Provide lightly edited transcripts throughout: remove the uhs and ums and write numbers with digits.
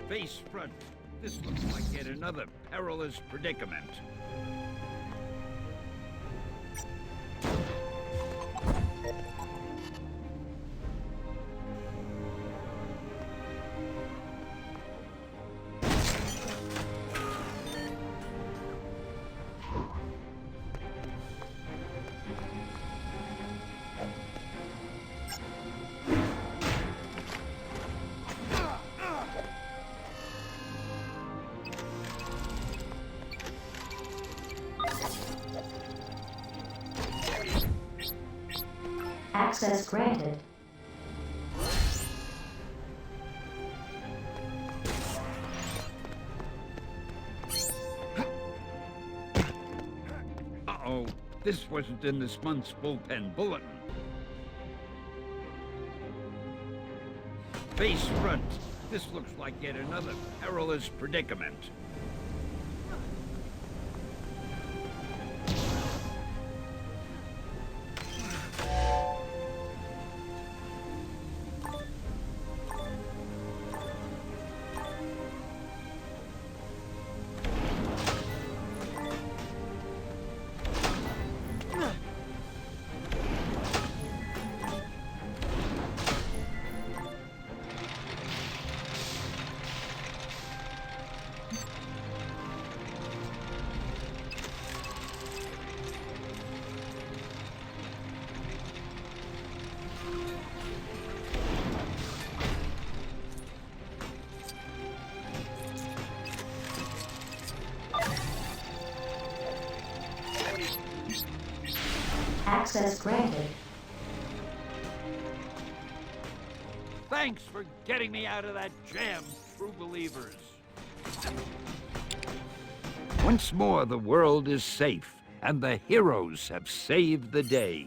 Face front. This looks like yet another perilous predicament. Access granted. Uh-oh, this wasn't in this month's bullpen bulletin. Face front. This looks like yet another perilous predicament. Access granted. Thanks for getting me out of that jam, true believers. Once more, the world is safe, and the heroes have saved the day.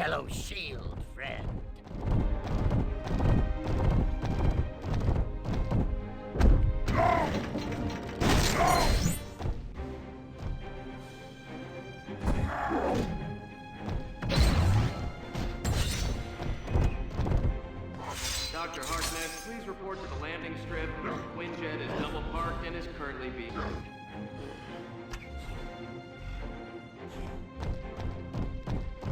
fellow S.H.I.E.L.D. friend. Dr. Harkness, please report to the landing strip. The Quinjet is double parked and is currently being...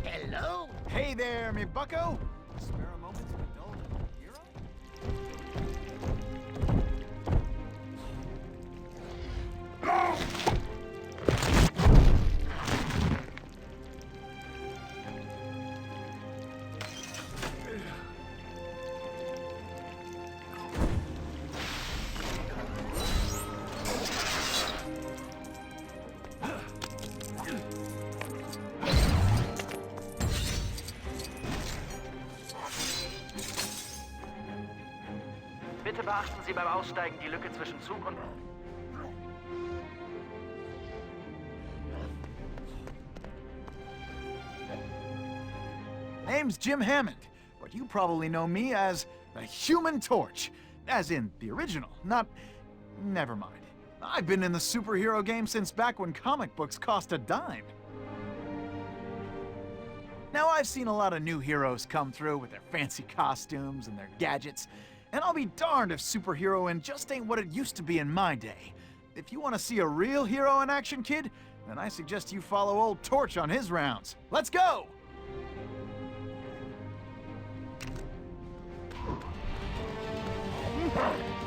Hello? Hey there, me bucko! Spare a moment to indulge in a hero? Bitte beachten Sie beim Aussteigen die Lücke zwischen Zug und... Name's Jim Hammond, but you probably know me as the Human Torch. As in the original, not... Never mind. I've been in the superhero game since back when comic books cost a dime. Now, I've seen a lot of new heroes come through with their fancy costumes and their gadgets, and I'll be darned if superheroing just ain't what it used to be in my day. If you want to see a real hero in action, kid, then I suggest you follow old Torch on his rounds. Let's go!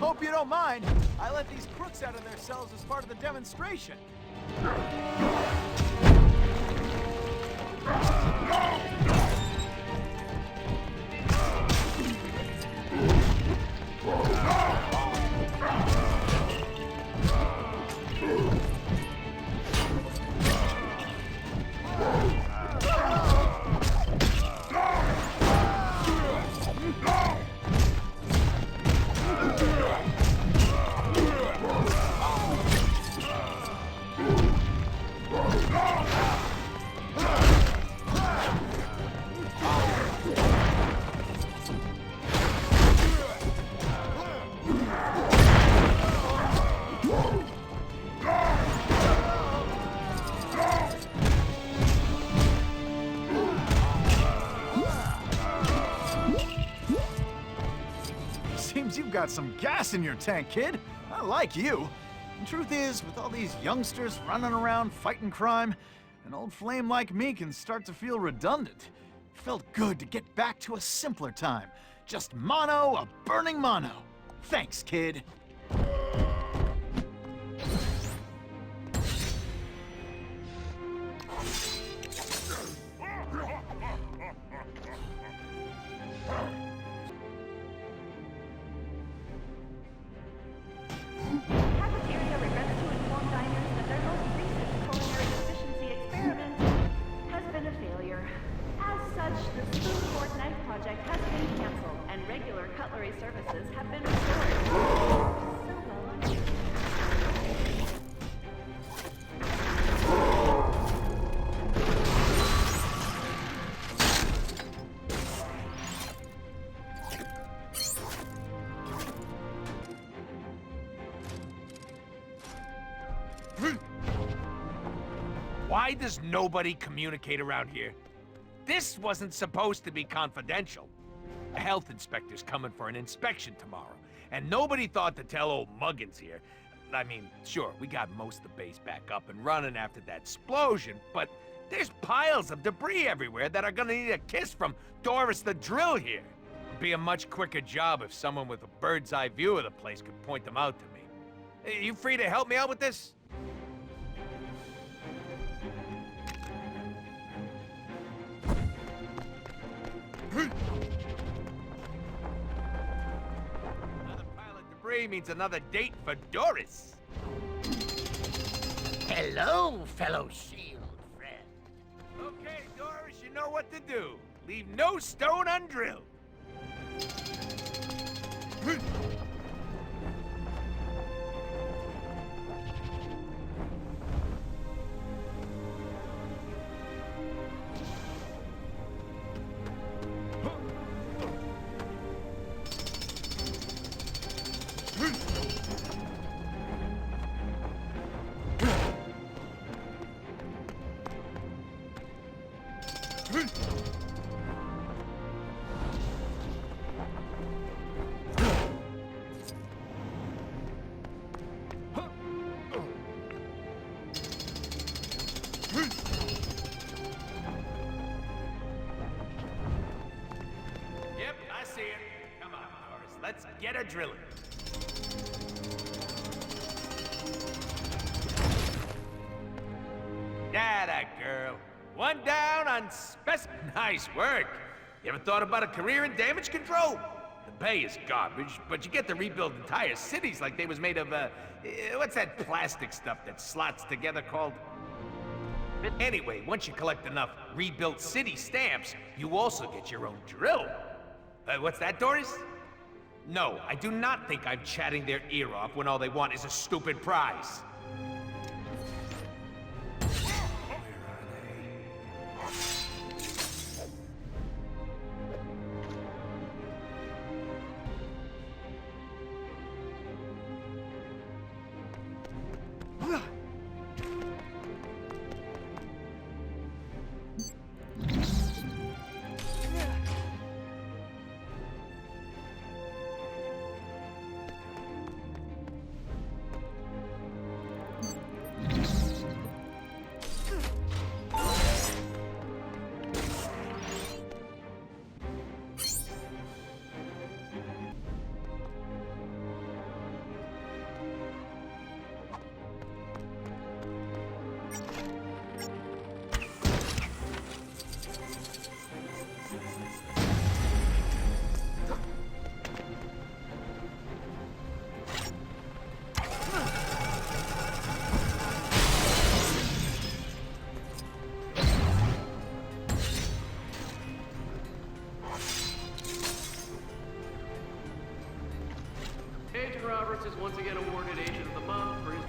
Hope you don't mind. I let these crooks out of their cells as part of the demonstration. Seems you've got some gas in your tank, kid. I like you. The truth is, with all these youngsters running around fighting crime, an old flame like me can start to feel redundant. It felt good to get back to a simpler time. Just mono, a burning mono. Thanks, kid. Cafeteria regrets to inform diners that their most recent culinary efficiency experiment has been a failure. As such, the Spoon Fork Knife Project has been canceled, and regular cutlery services have been restored. So well on you. Why does nobody communicate around here? This wasn't supposed to be confidential. A health inspector's coming for an inspection tomorrow, and nobody thought to tell old Muggins here. I mean, sure, we got most of the base back up and running after that explosion, but there's piles of debris everywhere that are gonna need a kiss from Doris the Drill here. It'd be a much quicker job if someone with a bird's eye view of the place could point them out to me. You free to help me out with this? Another pile of debris means another date for Doris. Hello, fellow S.H.I.E.L.D. friend. Okay, Doris, you know what to do. Leave no stone undrilled. Yep, I see it. Come on, Doris. Let's get her drilling. That girl. One down on Nice work. You ever thought about a career in damage control? The pay is garbage, but you get to rebuild entire cities like they was made of, what's that plastic stuff that slots together called? Anyway, once you collect enough rebuilt city stamps, you also get your own drill. What's that, Doris? No, I do not think I'm chatting their ear off when all they want is a stupid prize. Agent Roberts is once again awarded Agent of the Month for his...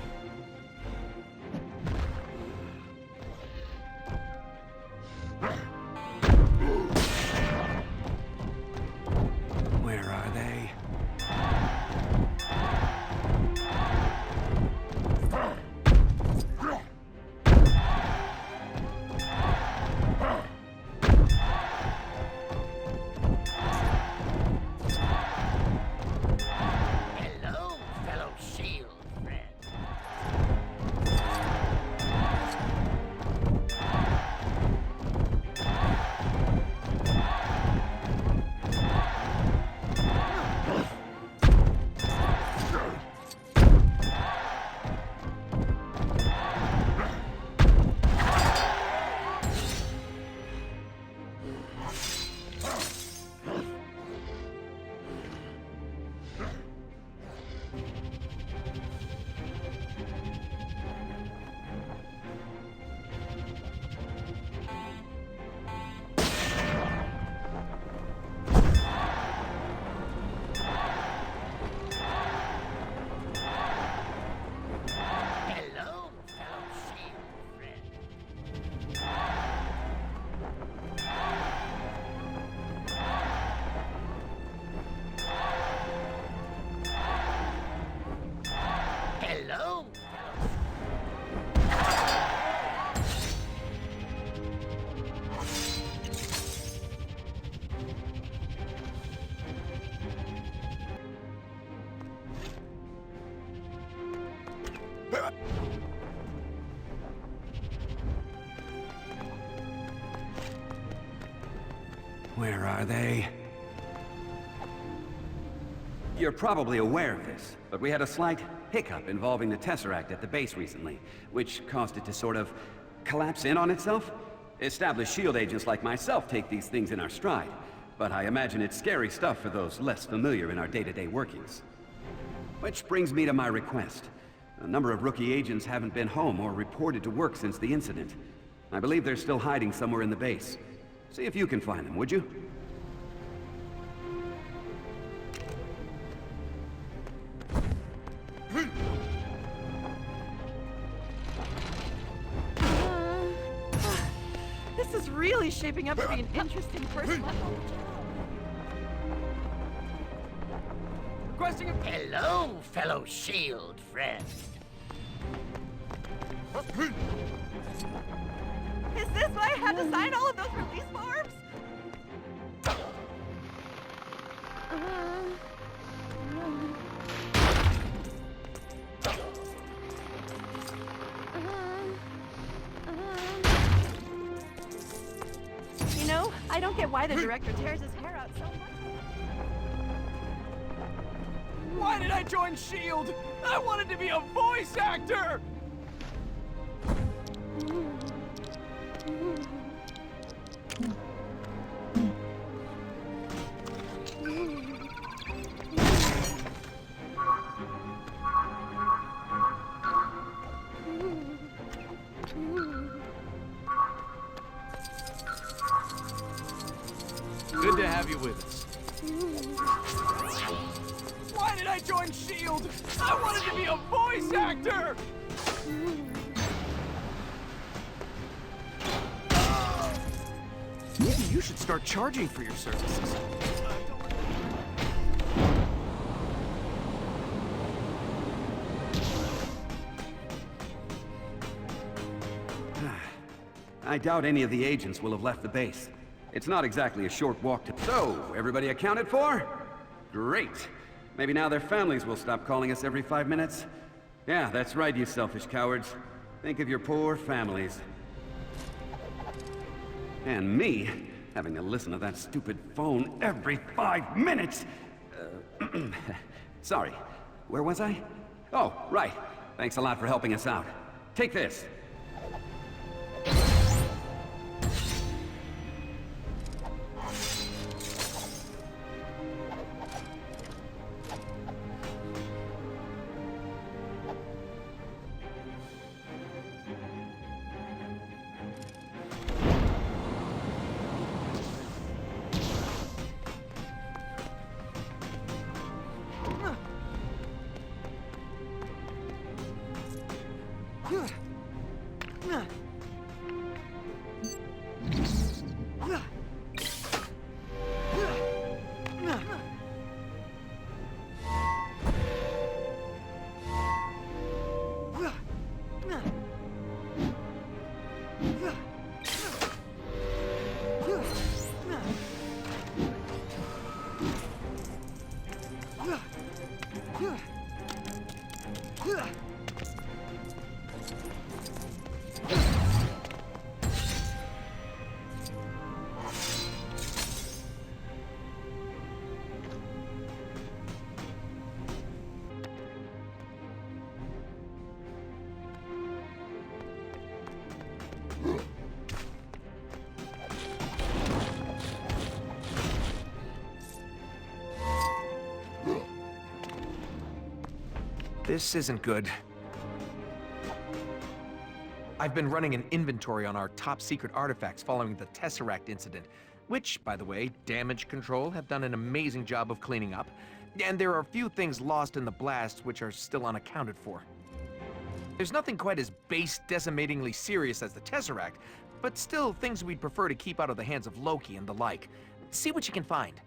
Where are they? Hello, fellow S.H.I.E.L.D. friend. Hello, fellow S.H.I.E.L.D. friend. Hello, fellow Where are they? You're probably aware of this, but we had a slight hiccup involving the Tesseract at the base recently, which caused it to sort of collapse in on itself. Established S.H.I.E.L.D. agents like myself take these things in our stride, but I imagine it's scary stuff for those less familiar in our day-to-day workings. Which brings me to my request. A number of rookie agents haven't been home or reported to work since the incident. I believe they're still hiding somewhere in the base. See if you can find them, would you? This is really shaping up to be an interesting first level. requesting a... Hello, fellow S.H.I.E.L.D. friend. Is this why I had to sign all of those release forms? You know, I don't get why the director tears his hair out so much. Why did I join S.H.I.E.L.D.? I wanted to be a voice actor! Good to have you with us. Why did I join S.H.I.E.L.D.? I wanted to be a voice actor! Maybe you should start charging for your services. I doubt any of the agents will have left the base. It's not exactly a short walk to... So, everybody accounted for? Great. Maybe now their families will stop calling us every 5 minutes. Yeah, that's right, you selfish cowards. Think of your poor families. And me, having to listen to that stupid phone every 5 minutes! Sorry, where was I? Oh, right. Thanks a lot for helping us out. Take this. This isn't good. I've been running an inventory on our top-secret artifacts following the Tesseract incident, which, by the way, Damage Control have done an amazing job of cleaning up, and there are a few things lost in the blast which are still unaccounted for. There's nothing quite as base-decimatingly serious as the Tesseract, but still things we'd prefer to keep out of the hands of Loki and the like. See what you can find.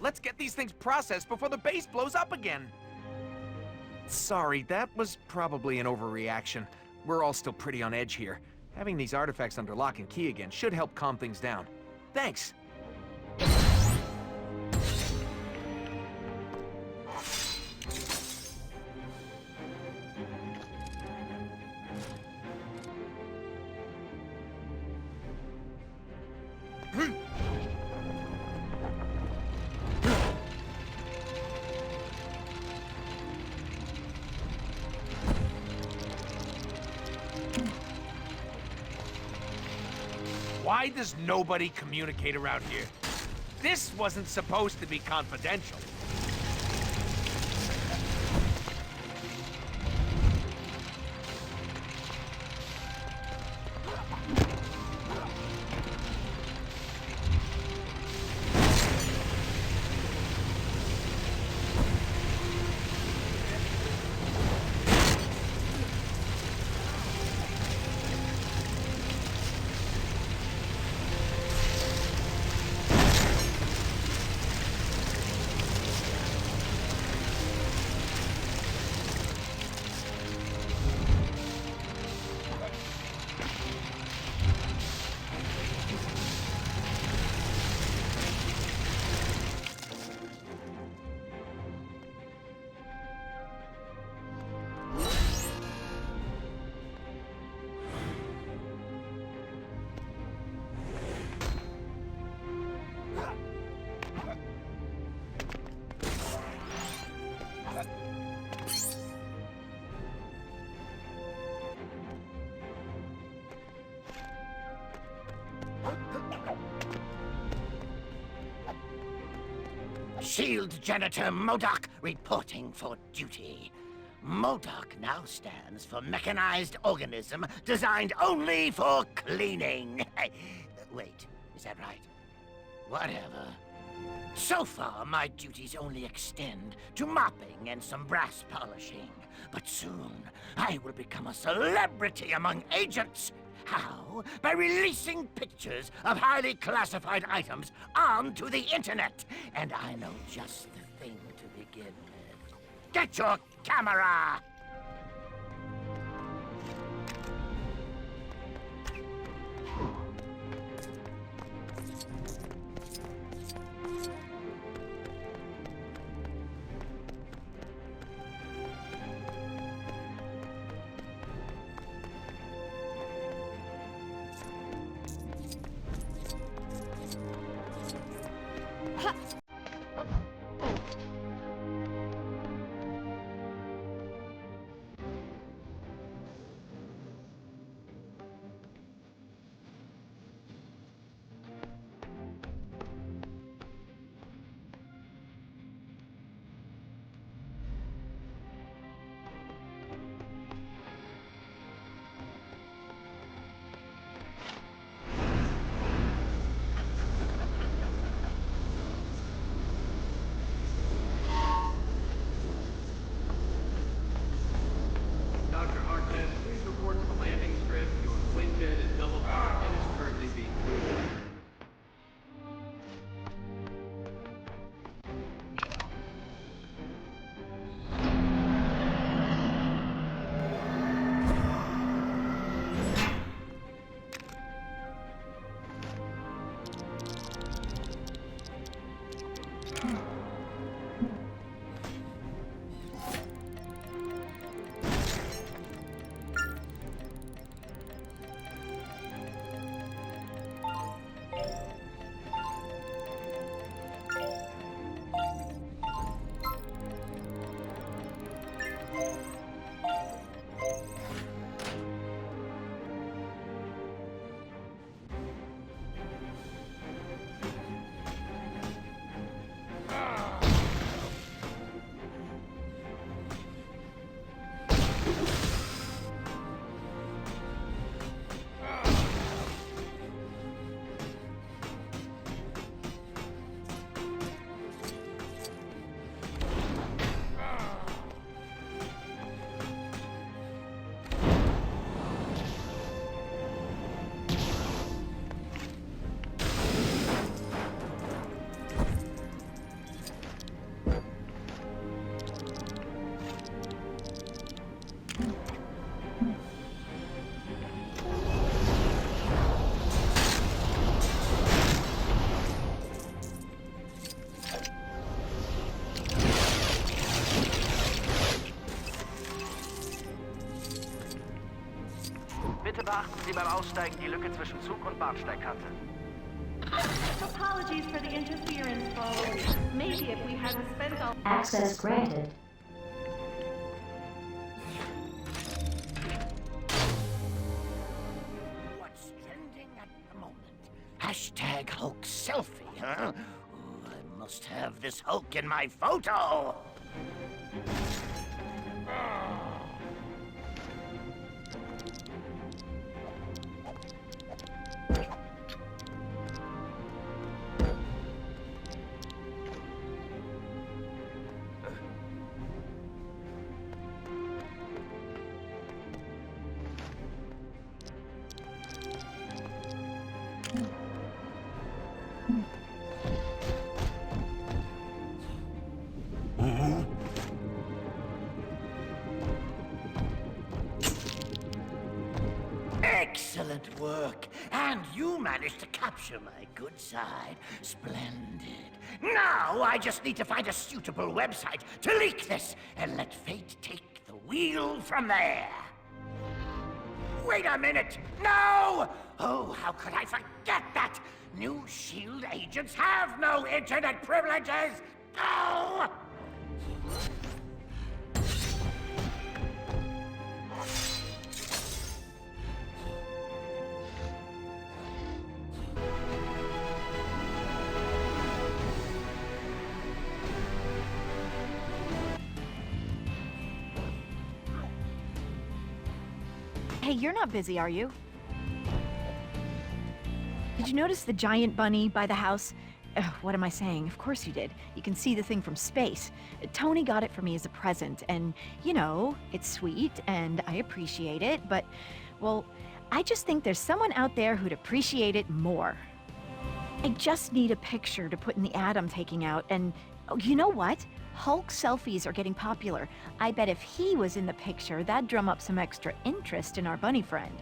Let's get these things processed before the base blows up again. Sorry, that was probably an overreaction. We're all still pretty on edge here. Having these artifacts under lock and key again should help calm things down. Thanks. Why does nobody communicate around here? This wasn't supposed to be confidential. S.H.I.E.L.D. Janitor MODOK reporting for duty. MODOK now stands for Mechanized Organism Designed Only for Cleaning. Wait, is that right? Whatever. So far, my duties only extend to mopping and some brass polishing. But soon, I will become a celebrity among agents. How? By releasing pictures of highly classified items onto the internet. And I know just the thing to begin with. Get your camera! Bitte beachten Sie beim Aussteigen die Lücke zwischen Zug und Bahnsteigkante. Apologies for the interference, folks. Maybe if we hadn't spent all... Access granted. What's trending at the moment? Hashtag Hulk selfie, huh? Ooh, I must have this Hulk in my photo! Excellent work. And you managed to capture my good side. Splendid. Now I just need to find a suitable website to leak this and let fate take the wheel from there. Wait a minute! No! Oh, how could I forget that? New S.H.I.E.L.D. agents have no internet privileges! Oh! Hey, you're not busy, are you? Did you notice the giant bunny by the house? What am I saying? Of course you did. You can see the thing from space. Tony got it for me as a present, and, you know, it's sweet, and I appreciate it, but, well, I just think there's someone out there who'd appreciate it more. I just need a picture to put in the ad I'm taking out, and, oh, you know what? Hulk selfies are getting popular. I bet if he was in the picture, that'd drum up some extra interest in our bunny friend.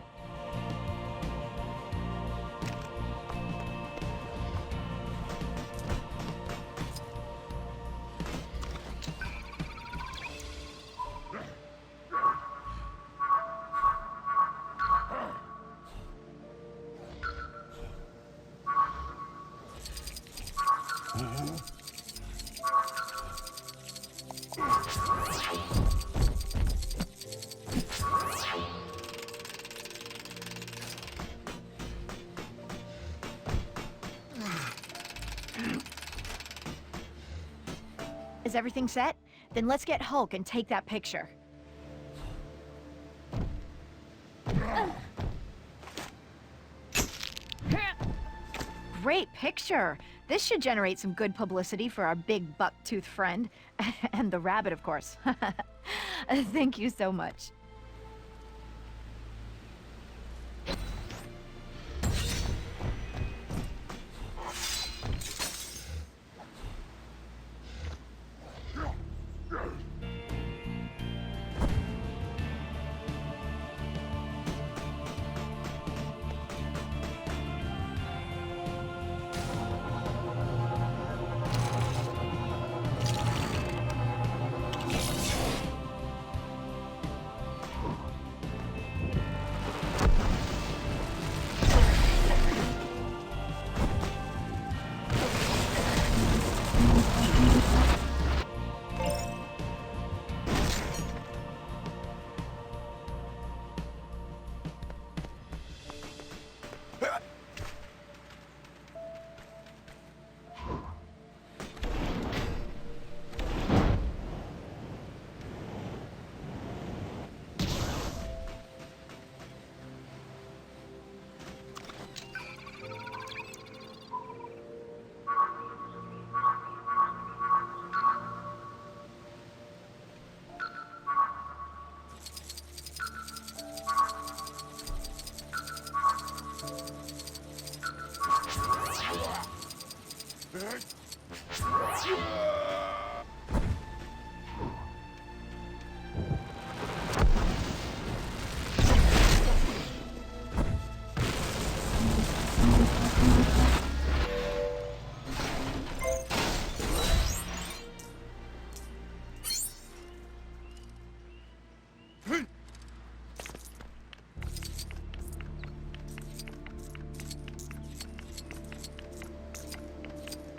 Is everything set? Then let's get Hulk and take that picture. Great picture! This should generate some good publicity for our big buck-toothed friend. And the rabbit, of course. Thank you so much.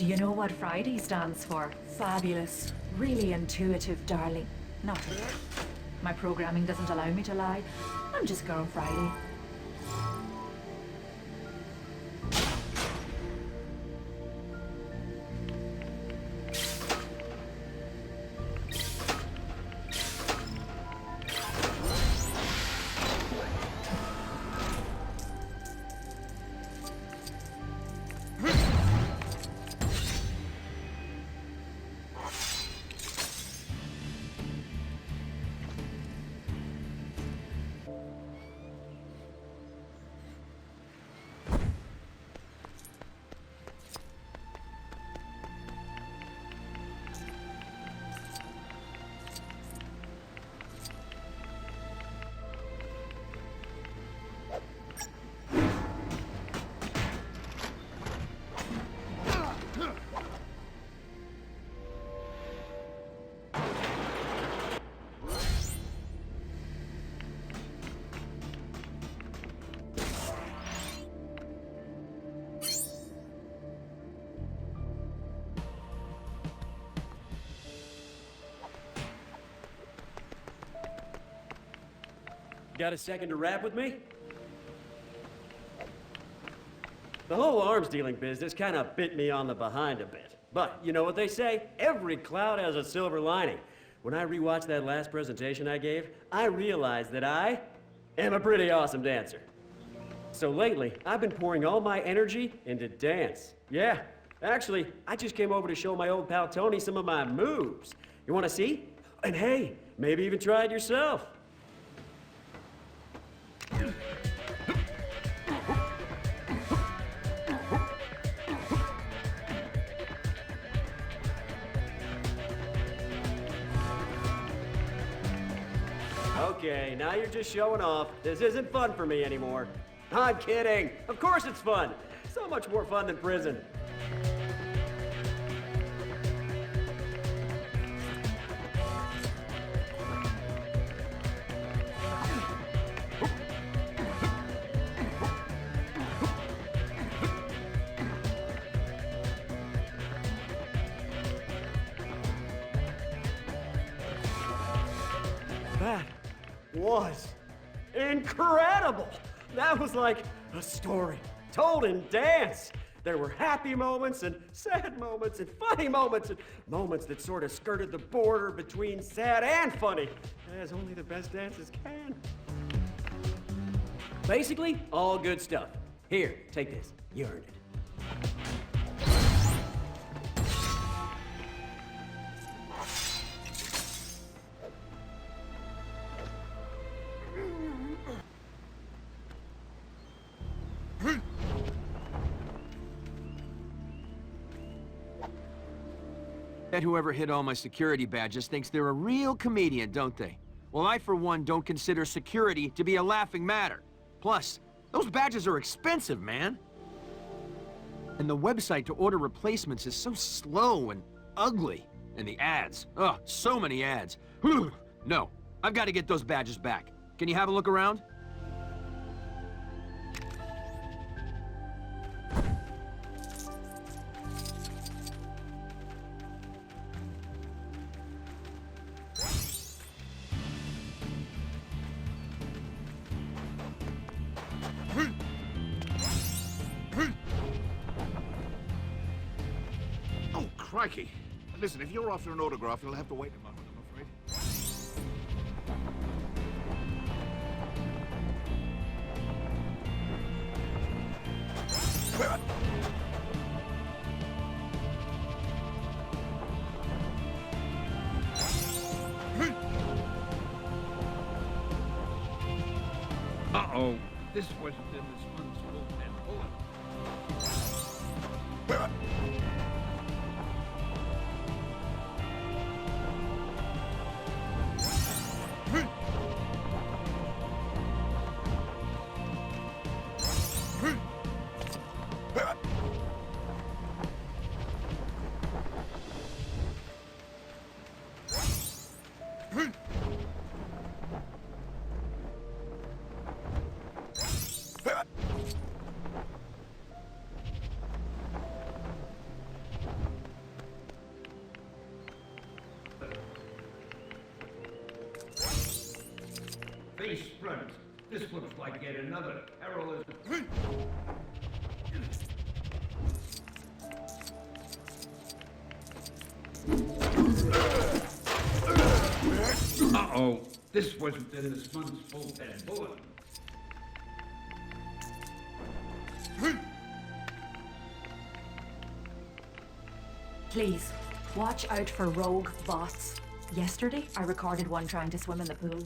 Do you know what Friday stands for? Fabulous. Really intuitive, darling. Not really. My programming doesn't allow me to lie. I'm just Girl Friday. Got a second to rap with me? The whole arms dealing business kind of bit me on the behind a bit. But you know what they say? Every cloud has a silver lining. When I rewatched that last presentation I gave, I realized that I am a pretty awesome dancer. So lately, I've been pouring all my energy into dance. Yeah, actually, I just came over to show my old pal Tony some of my moves. You want to see? And hey, maybe even try it yourself. Okay, now you're just showing off. This isn't fun for me anymore. I'm kidding. Of course it's fun. So much more fun than prison. That was incredible! That was like a story told in dance. There were happy moments and sad moments and funny moments and moments that sort of skirted the border between sad and funny, as only the best dances can. Basically, all good stuff. Here, take this. You earned it. Bet whoever hid all my security badges thinks they're a real comedian, don't they? Well, I, for one, don't consider security to be a laughing matter. Plus, those badges are expensive, man. And the website to order replacements is so slow and ugly. And the ads. Ugh, so many ads. No, I've got to get those badges back. Can you have a look around? Crikey. Listen, if you're after an autograph, you'll have to wait a moment, I'm afraid. Uh-oh. This wasn't in this one's open bullet. another perilous... Uh-oh. This wasn't in the Spun's full-fed bullet. Please, watch out for rogue bots. Yesterday, I recorded one trying to swim in the pool.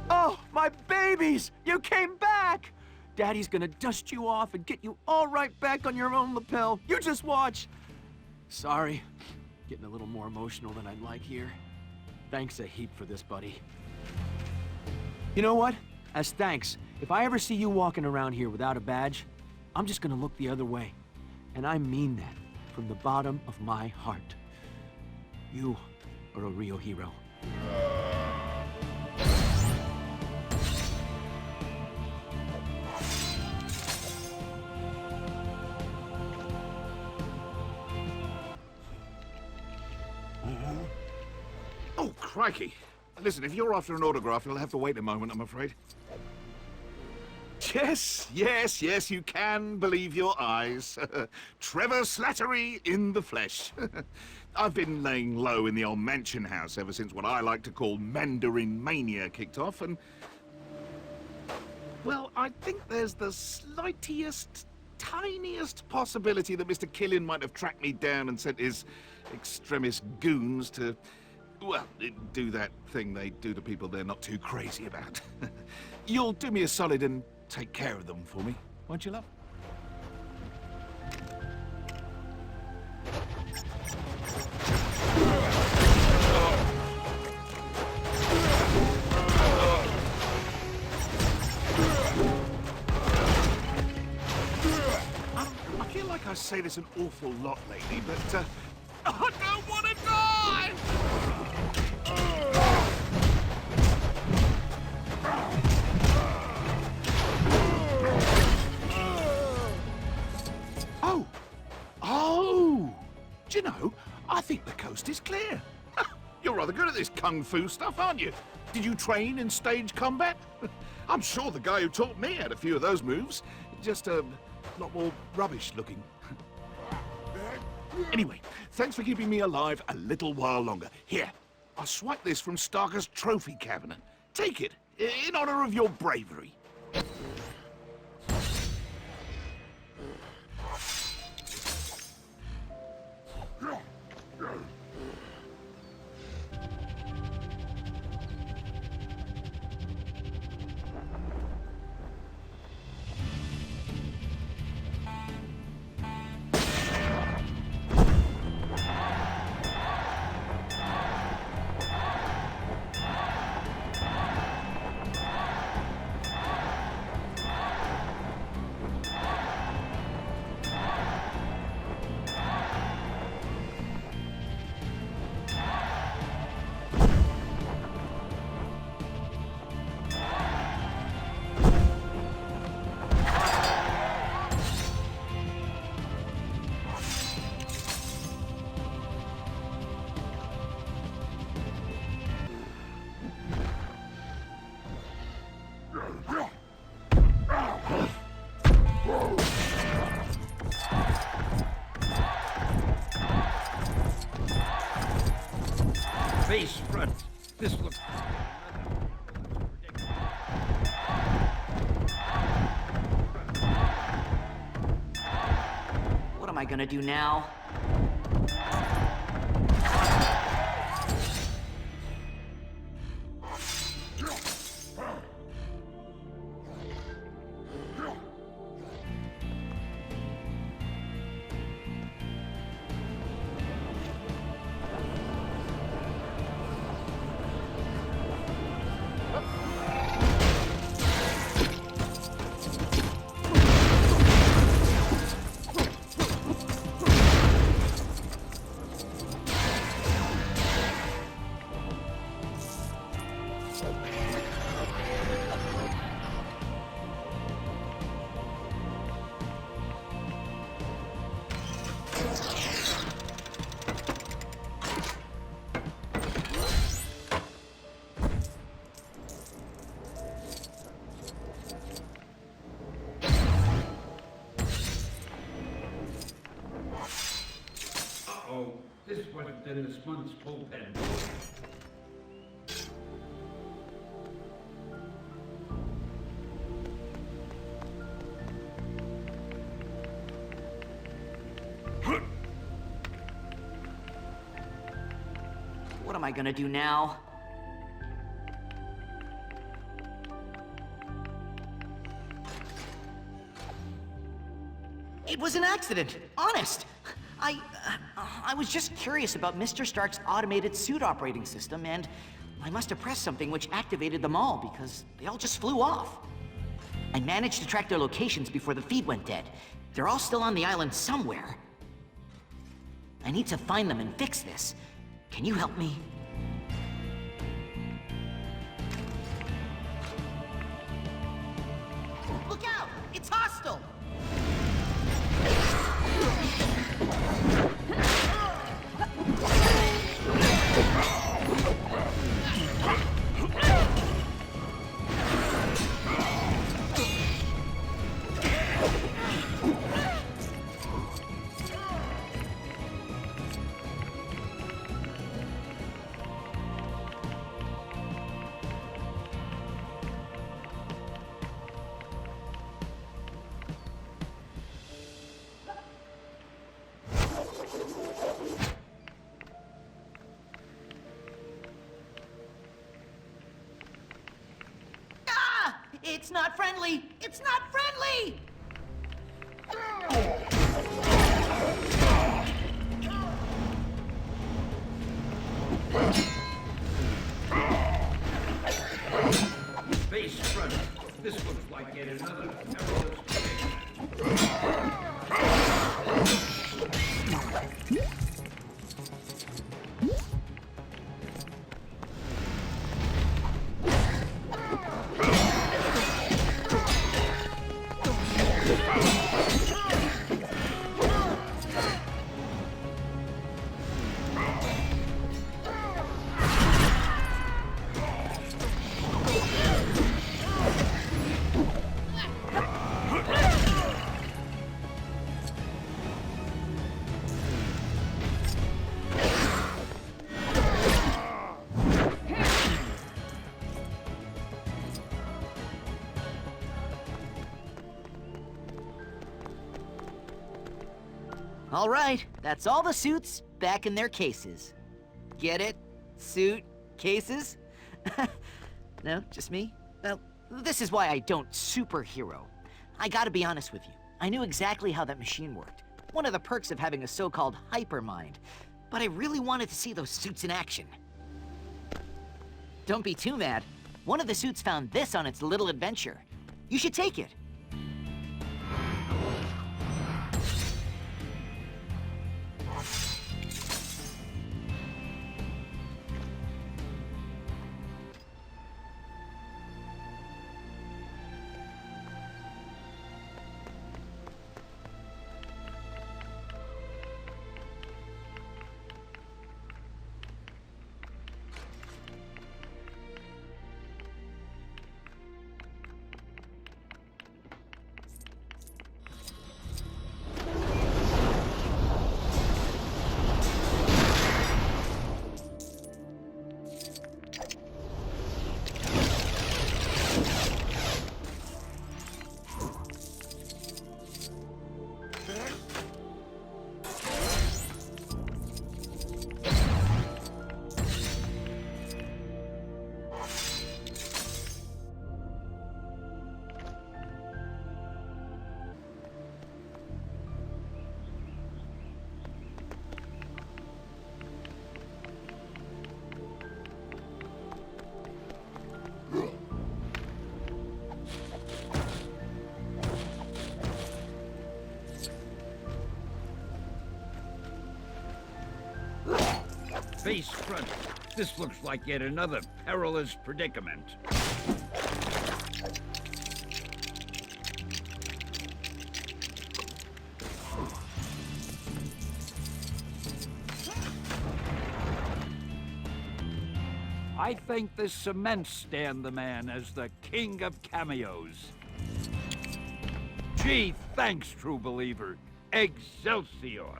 Oh, my babies! You came back! Daddy's gonna dust you off and get you all right back on your own lapel. You just watch. Sorry, getting a little more emotional than I'd like here. Thanks a heap for this, buddy. You know what? As thanks, if I ever see you walking around here without a badge, I'm just gonna look the other way. And I mean that from the bottom of my heart. You are a real hero. Oh, crikey. Listen, if you're after an autograph, you'll have to wait a moment, I'm afraid. Yes, you can believe your eyes. Trevor Slattery in the flesh. I've been laying low in the old mansion house ever since what I like to call Mandarin Mania kicked off, and... well, I think there's the slightest, tiniest possibility that Mr. Killian might have tracked me down and sent his extremist goons to... well, do that thing they do to people they're not too crazy about. You'll do me a solid and take care of them for me, won't you, love? I feel like I say this an awful lot lately, but I don't want to die! Oh! Do you know, I think the coast is clear. You're rather good at this kung fu stuff, aren't you? Did you train in stage combat? I'm sure the guy who taught me had a few of those moves. Just a lot more rubbish looking. Anyway, thanks for keeping me alive a little while longer. Here, I'll swipe this from Starker's trophy cabinet. Take it, in honor of your bravery. Face front. This looks... What am I gonna do now? This wasn't in this month's bullpen. What am I gonna do now? It was an accident, honest. I was just curious about Mr. Stark's automated suit operating system, and I must have pressed something which activated them all because they all just flew off. I managed to track their locations before the feed went dead. They're all still on the island somewhere. I need to find them and fix this. Can you help me? Look out! It's hostile! It's not friendly! It's not friendly! Base front. This looks like yet another perilous All right, that's all the suits back in their cases. Get it? Suit cases? No, just me? Well, this is why I don't superhero. I gotta be honest with you. I knew exactly how that machine worked. One of the perks of having a so-called hypermind. But I really wanted to see those suits in action. Don't be too mad. One of the suits found this on its little adventure. You should take it. Base front. This looks like yet another perilous predicament. I think this cements stand the man as the king of cameos. Gee, thanks, true believer. Excelsior!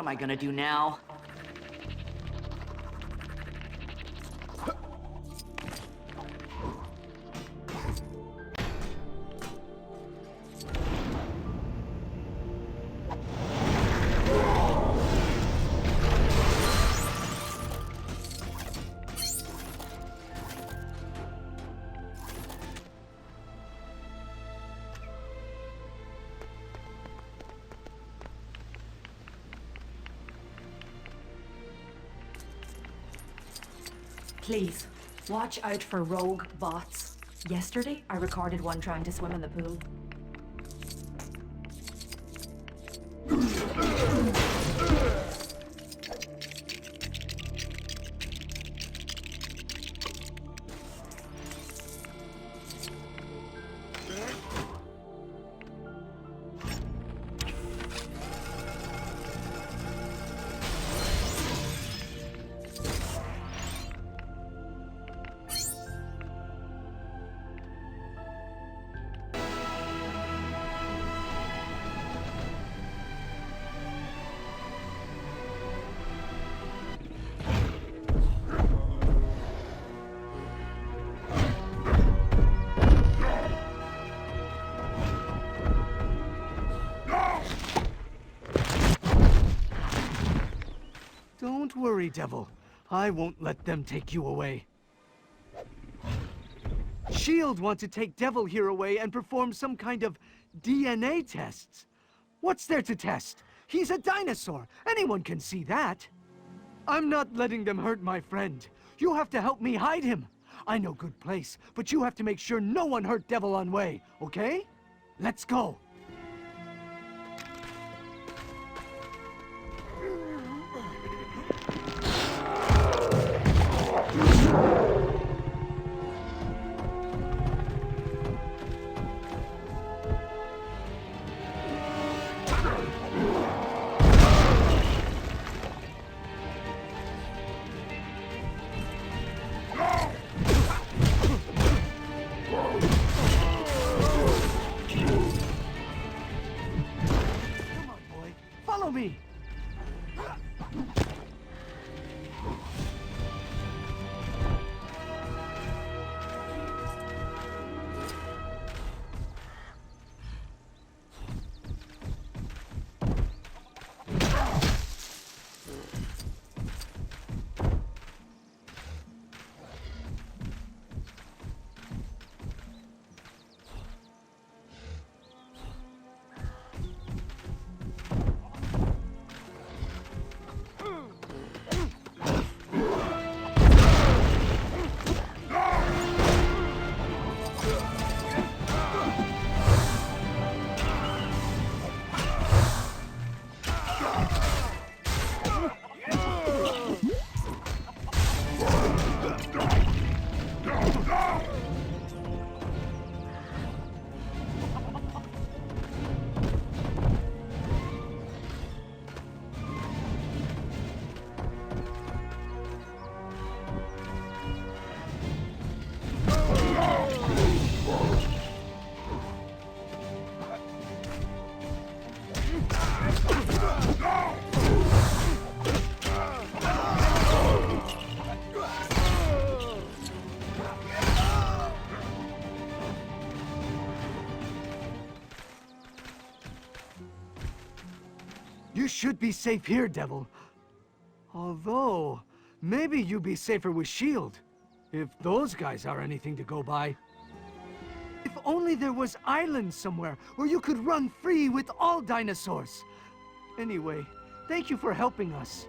am I gonna do now? Please, watch out for rogue bots. Yesterday, I recorded one trying to swim in the pool. Don't worry, Devil. I won't let them take you away. S.H.I.E.L.D. want to take Devil here away and perform some kind of DNA tests. What's there to test? He's a dinosaur. Anyone can see that. I'm not letting them hurt my friend. You have to help me hide him. I know good place, but you have to make sure no one hurt Devil on way, okay? Let's go. Me. You should be safe here, Devil. Although, maybe you'd be safer with S.H.I.E.L.D. if those guys are anything to go by. If only there was islands somewhere where you could run free with all dinosaurs. Anyway, thank you for helping us.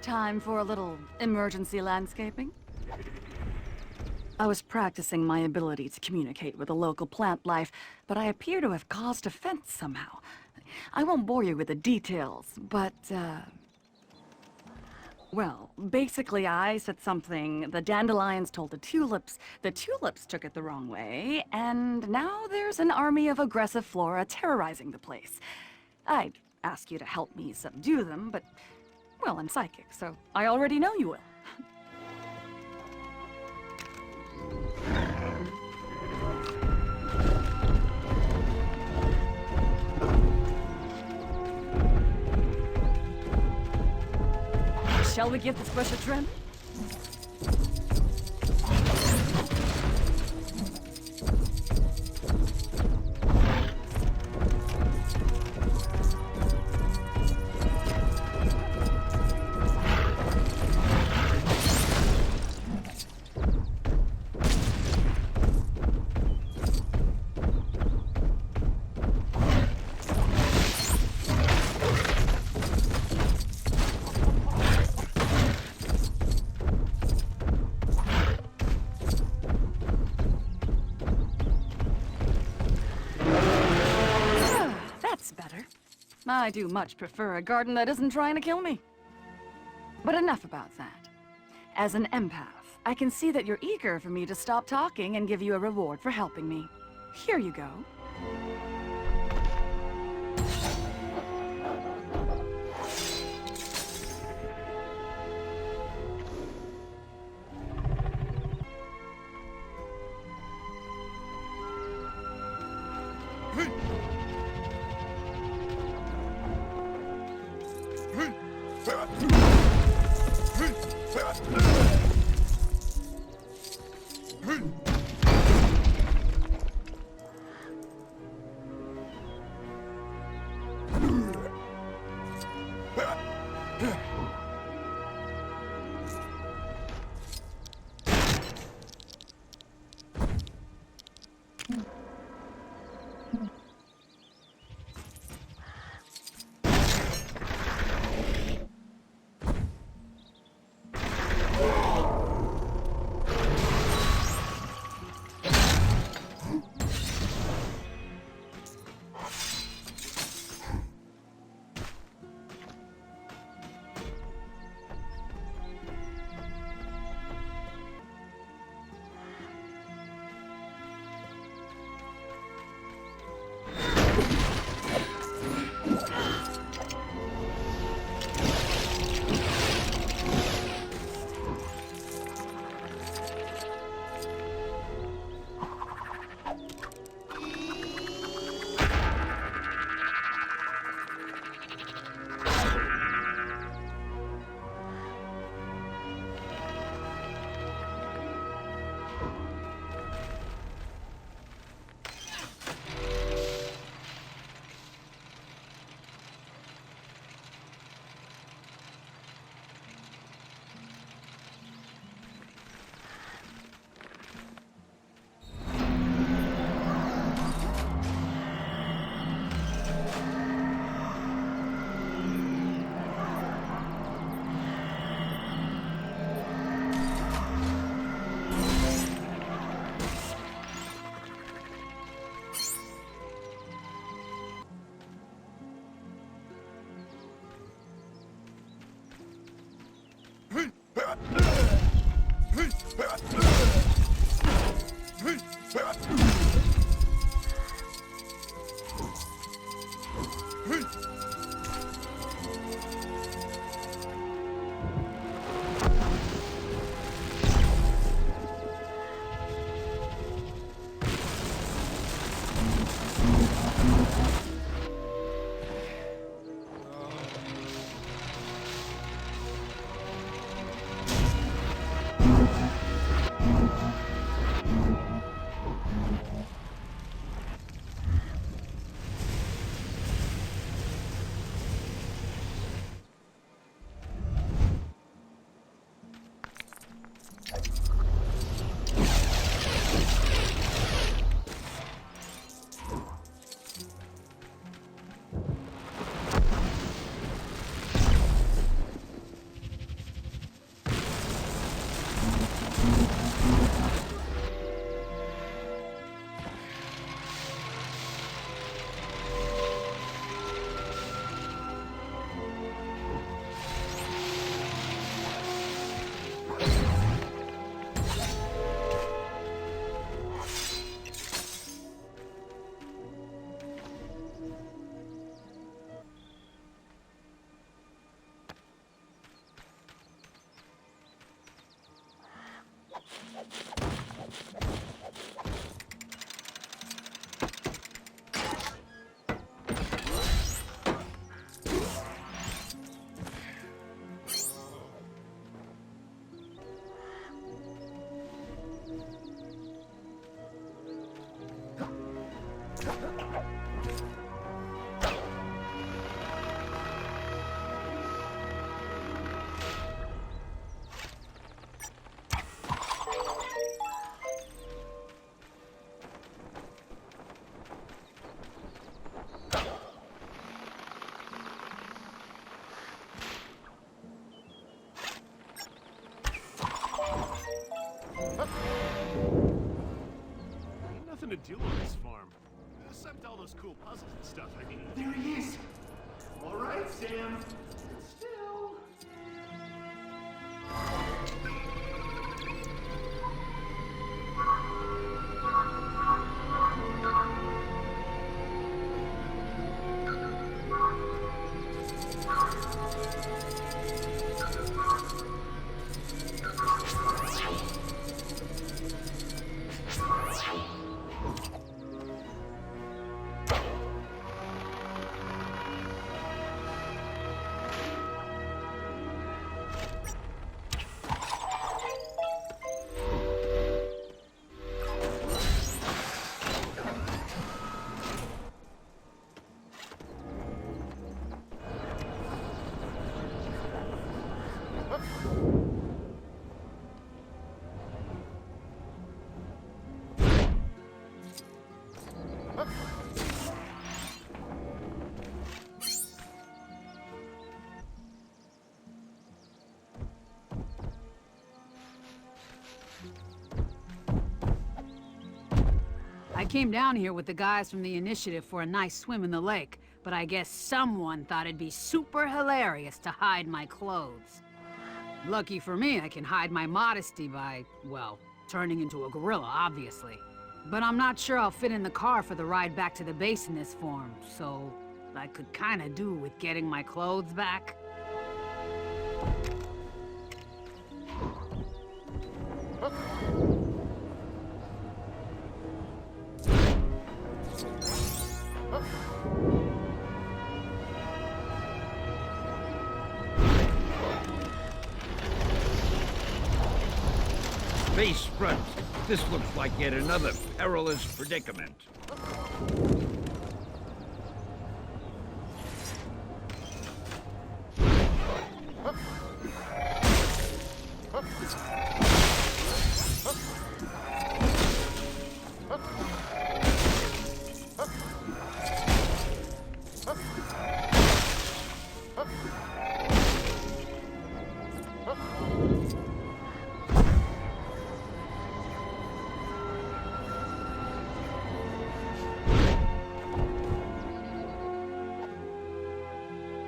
Time for a little emergency landscaping? I was practicing my ability to communicate with the local plant life, but I appear to have caused offense somehow. I won't bore you with the details, but, well, basically I said something the dandelions told the tulips took it the wrong way, and now there's an army of aggressive flora terrorizing the place. I'd ask you to help me subdue them, but, well, I'm psychic, so I already know you will. Shall we give this brush a trim? I do much prefer a garden that isn't trying to kill me. But enough about that. As an empath, I can see that you're eager for me to stop talking and give you a reward for helping me. Here you go. to do on this farm? Except all those cool puzzles and stuff, I mean. There he is! All right, Sam. Still. I came down here with the guys from the initiative for a nice swim in the lake, but I guess someone thought it'd be super hilarious to hide my clothes. Lucky for me, I can hide my modesty by, well, turning into a gorilla, obviously. But I'm not sure I'll fit in the car for the ride back to the base in this form, so I could kinda do with getting my clothes back. Base front. This looks like yet another perilous predicament.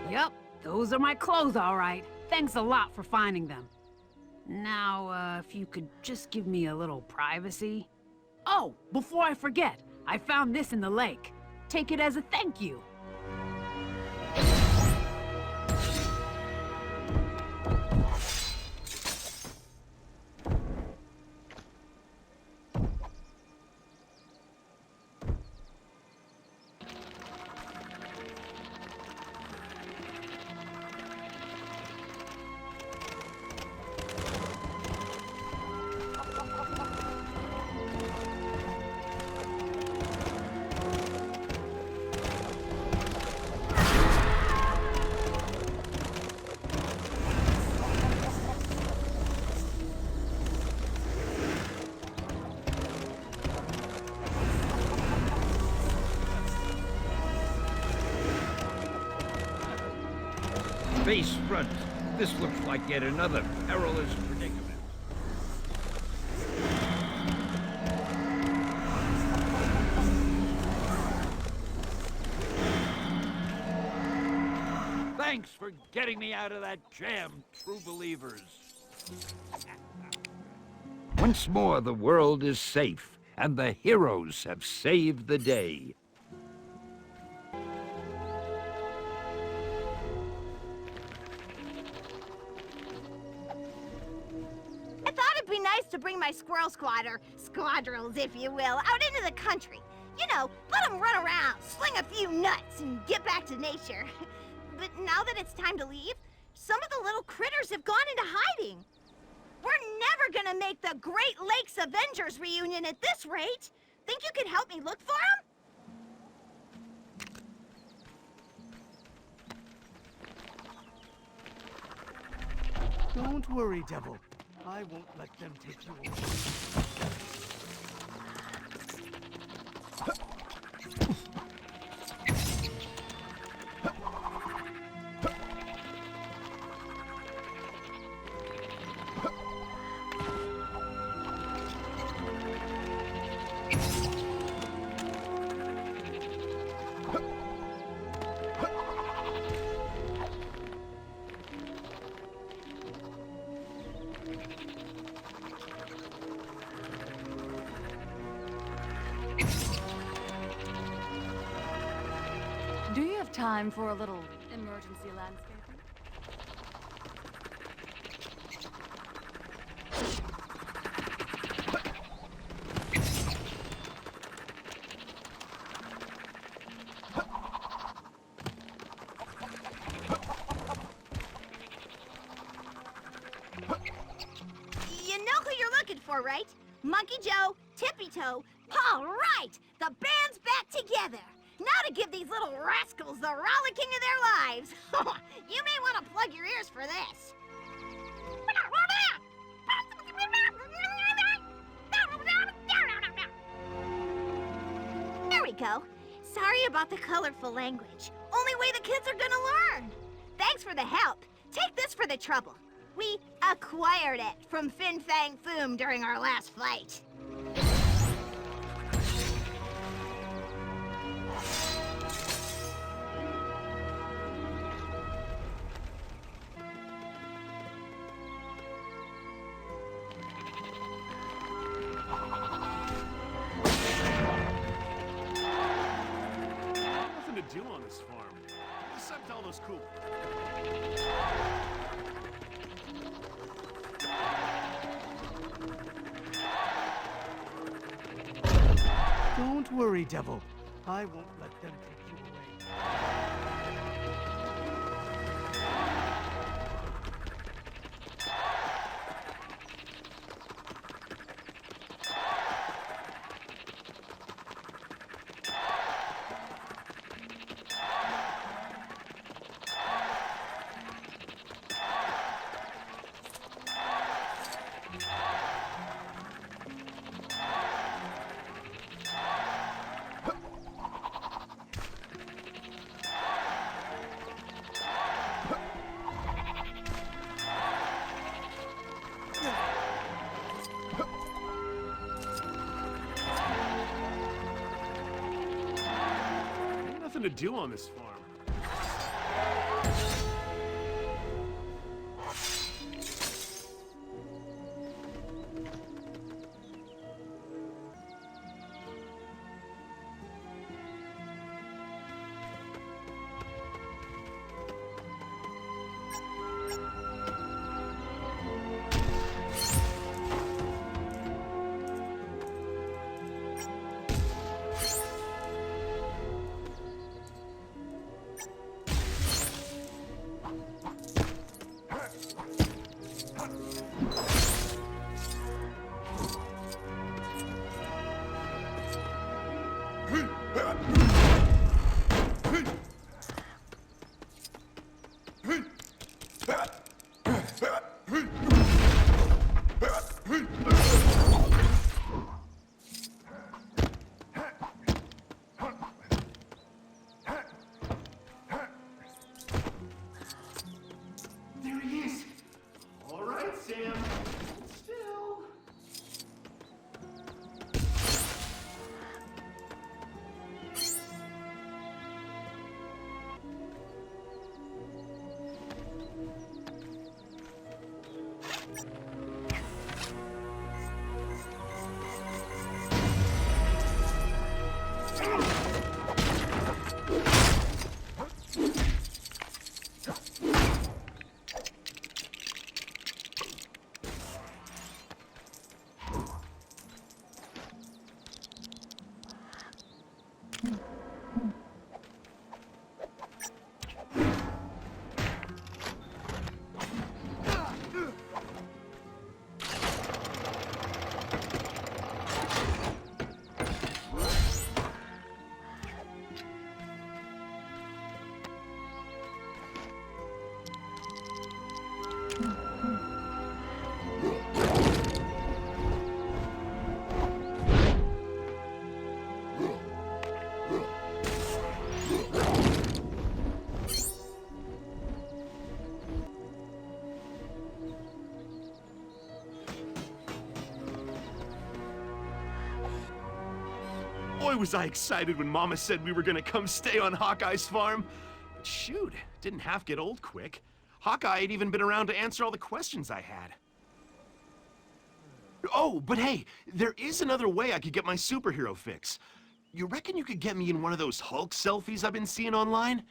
Yep, those are my clothes, all right. Thanks a lot for finding them. Now, if you could just give me a little privacy. Oh, before I forget, I found this in the lake. Take it as a thank you. Base front. This looks like yet another perilous predicament. Thanks for getting me out of that jam, true believers. Once more, the world is safe, and the heroes have saved the day. Nice to bring my squirrel squad, or squadrons, if you will, out into the country. You know, let them run around, sling a few nuts, and get back to nature. But now that it's time to leave, some of the little critters have gone into hiding. We're never gonna make the Great Lakes Avengers reunion at this rate. Think you could help me look for them? Don't worry, Devil. I won't let them take you away. Do you have time for a little emergency landscaping? You know who you're looking for, right? Monkey Joe, Tippy Toe. All right, the band's back together. Now to give these little rascals the rollicking of their lives. You may want to plug your ears for this. There we go. Sorry about the colorful language. Only way the kids are gonna learn. Thanks for the help. Take this for the trouble. We acquired it from Fin Fang Foom during our last fight. Nothing to do on this farm. Except all those cool. Don't worry, Devil. I won't let them take you away. Nothing to do on this farm. There he is. All right, Sam. Still. Boy, was I excited when Mama said we were gonna come stay on Hawkeye's farm. But shoot, didn't half get old quick. Hawkeye had even been around to answer all the questions I had. Oh, but hey, there is another way I could get my superhero fix. You reckon you could get me in one of those Hulk selfies I've been seeing online?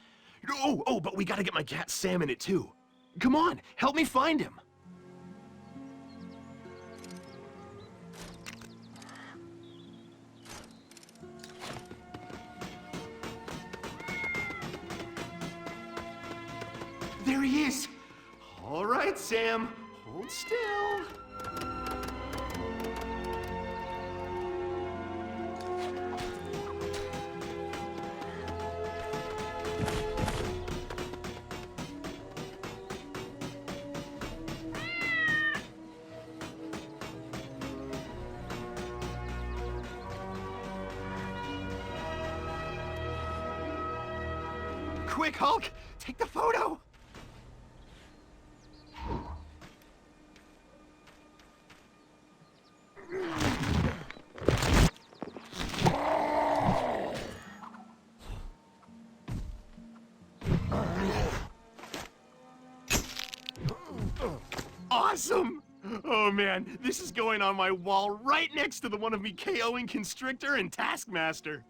Oh, but we gotta get my cat Sam in it too. Come on, help me find him. There he is. All right, Sam, hold still. Quick, Hulk! Take the photo! Awesome! Oh man, this is going on my wall right next to the one of me KOing Constrictor and Taskmaster.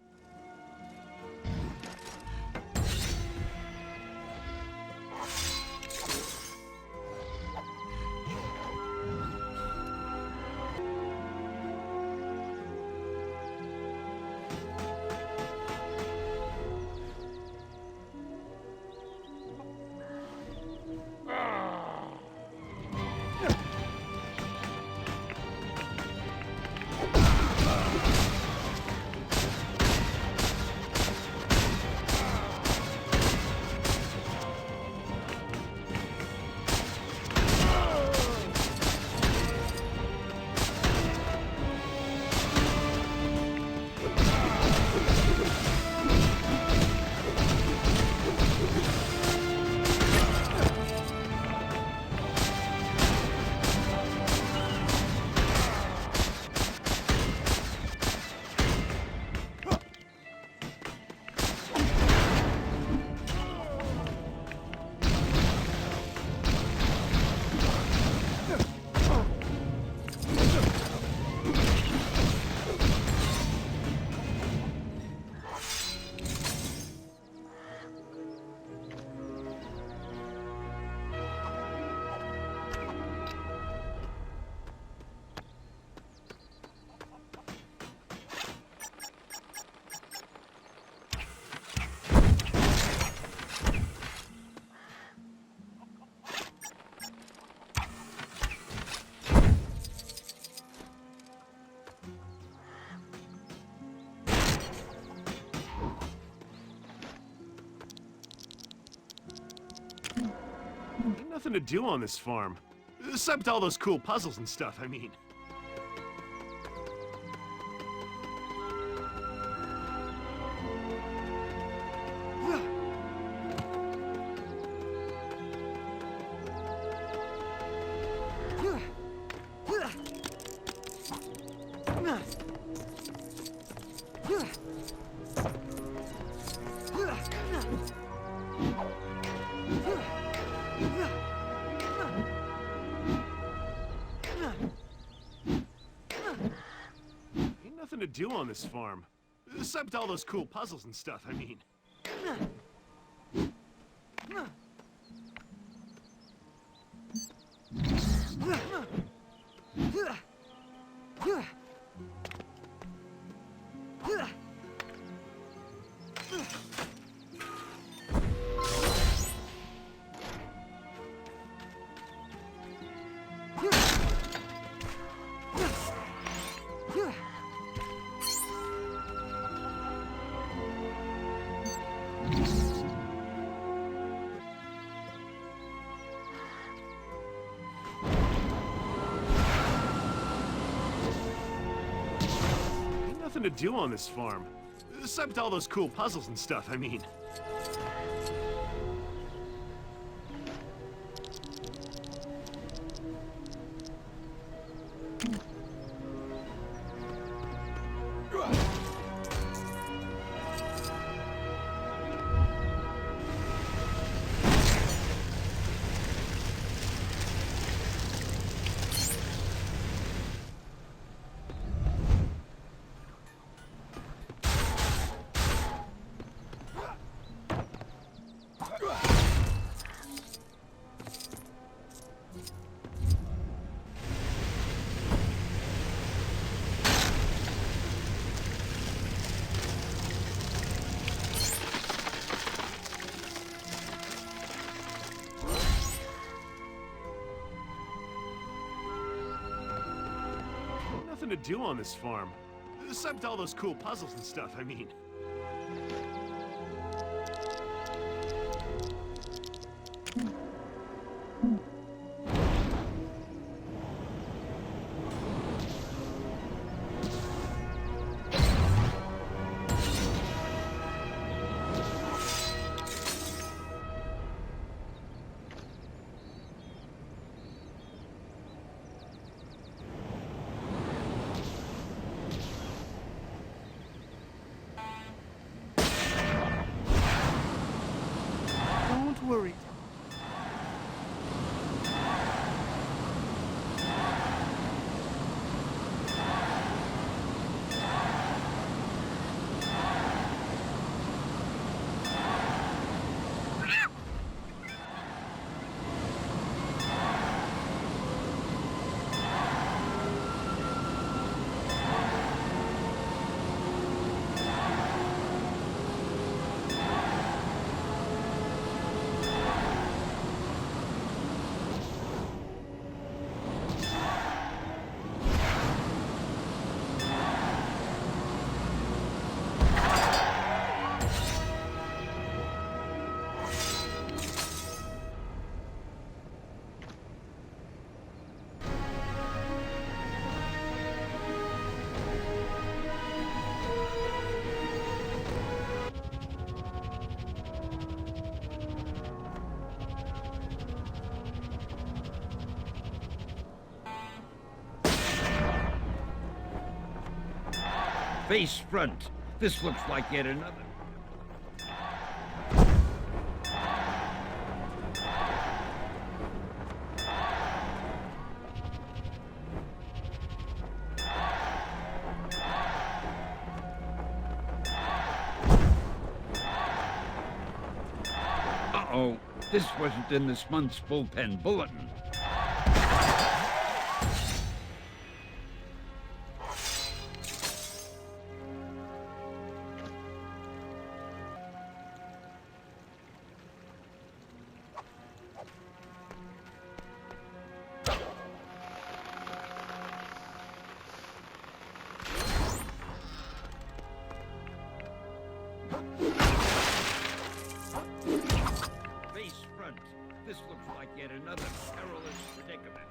Ain't nothing to do on this farm. Except all those cool puzzles and stuff, I mean. To do on this farm. Except all those cool puzzles and stuff, I mean. To do on this farm. Except all those cool puzzles and stuff, I mean. nothing to do on this farm. Except all those cool puzzles and stuff, I mean. Don't worry. Face front. This looks like yet another. Uh-oh. This wasn't in this month's bullpen bulletin. This looks like yet another perilous predicament.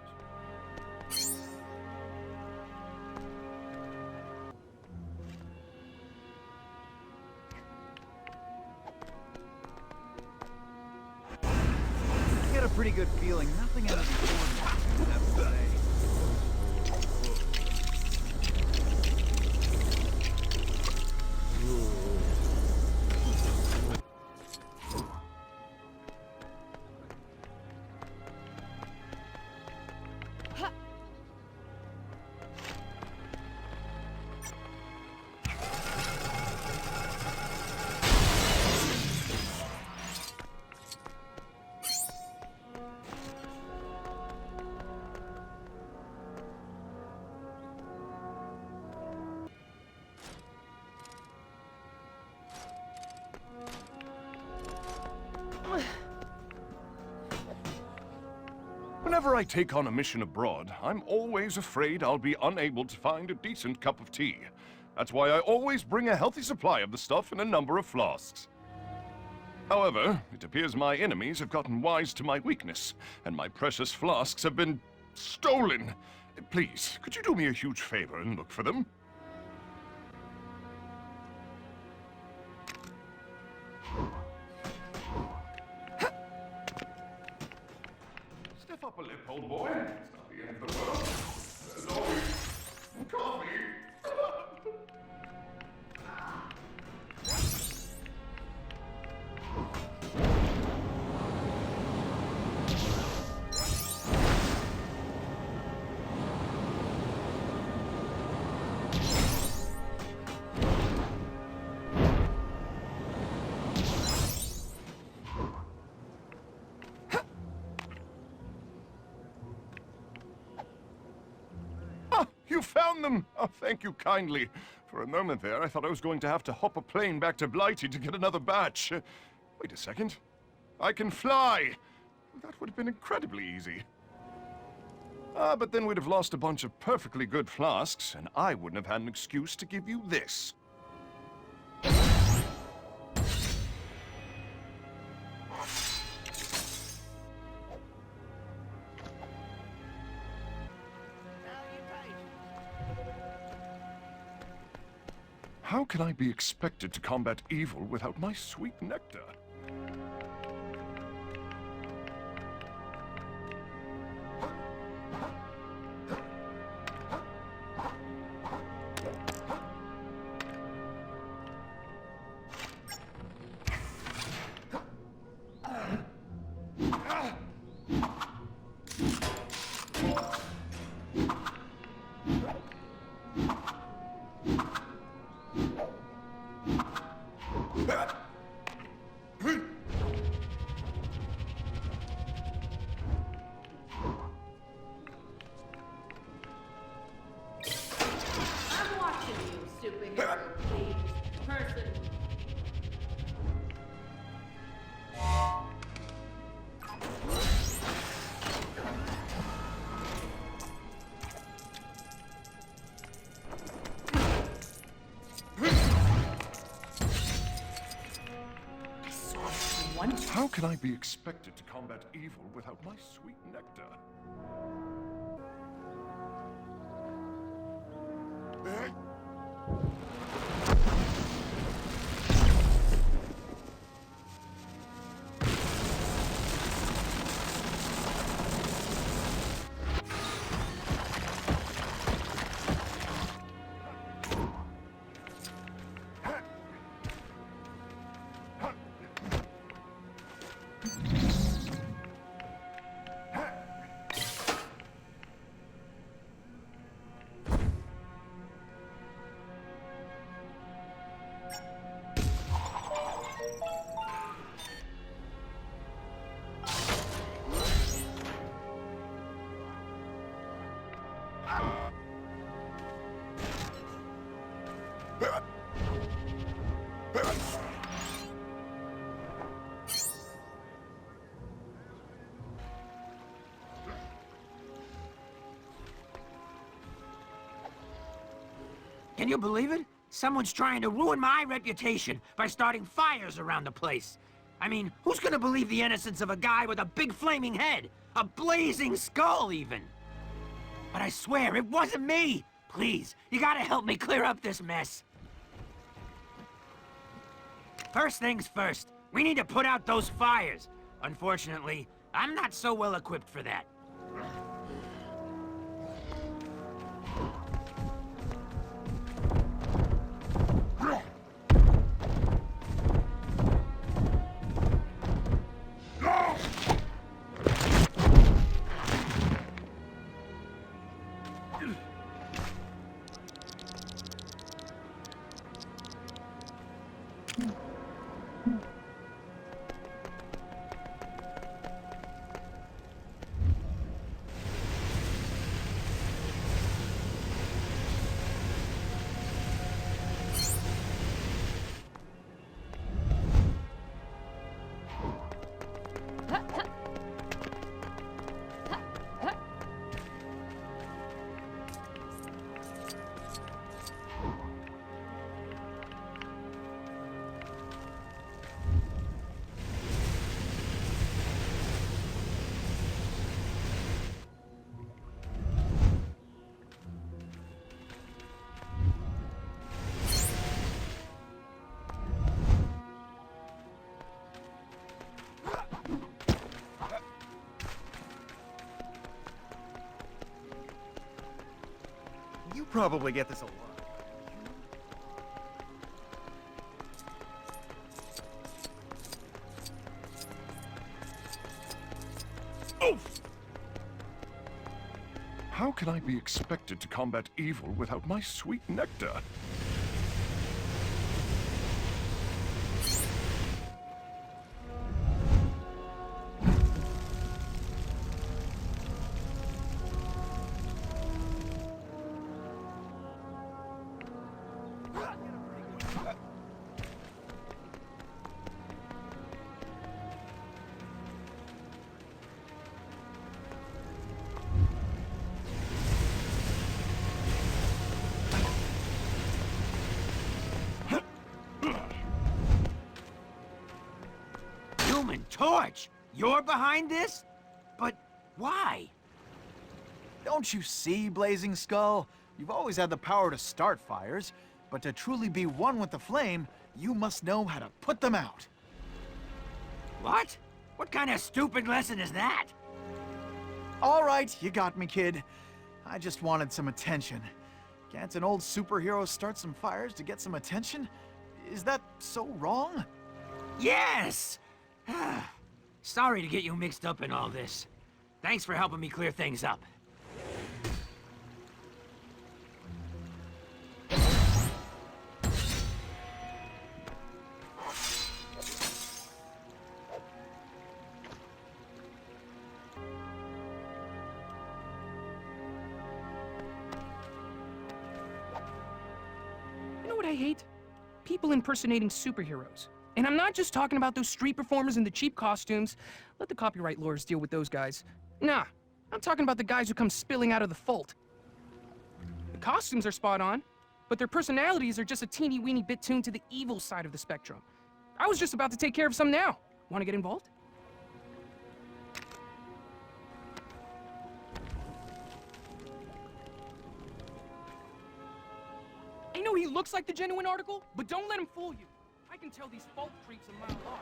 I get a pretty good feeling nothing in this form is have to say. Whenever I take on a mission abroad, I'm always afraid I'll be unable to find a decent cup of tea. That's why I always bring a healthy supply of the stuff in a number of flasks. However, it appears my enemies have gotten wise to my weakness, and my precious flasks have been stolen. Please, could you do me a huge favor and look for them? Step up a lip, old boy. It's not the end of the world. There's always coffee. You found them! Oh, thank you kindly. For a moment there, I thought I was going to have to hop a plane back to Blighty to get another batch. Wait a second. I can fly! That would have been incredibly easy. But then we'd have lost a bunch of perfectly good flasks, and I wouldn't have had an excuse to give you this. How can I be expected to combat evil without my sweet nectar? How can I be expected to combat evil without my sweet nectar? Can you believe it? Someone's trying to ruin my reputation by starting fires around the place. I mean, who's gonna believe the innocence of a guy with a big flaming head? A blazing skull, even? But I swear, it wasn't me! Please, you gotta help me clear up this mess. First things first, we need to put out those fires. Unfortunately, I'm not so well equipped for that. You probably get this a lot. Oof! How can I be expected to combat evil without my sweet nectar? Torch! You're behind this? But why? Don't you see, Blazing Skull? You've always had the power to start fires, but to truly be one with the flame, you must know how to put them out. What? What kind of stupid lesson is that? All right, you got me, kid. I just wanted some attention. Can't an old superhero start some fires to get some attention? Is that so wrong? Yes! Sorry to get you mixed up in all this. Thanks for helping me clear things up. You know what I hate? People impersonating superheroes. And I'm not just talking about those street performers in the cheap costumes. Let the copyright lawyers deal with those guys. Nah, I'm talking about the guys who come spilling out of the fold. The costumes are spot on, but their personalities are just a teeny-weeny bit tuned to the evil side of the spectrum. I was just about to take care of some now. Want to get involved? I know he looks like the genuine article, but don't let him fool you. I can tell these fault creeps a mile off.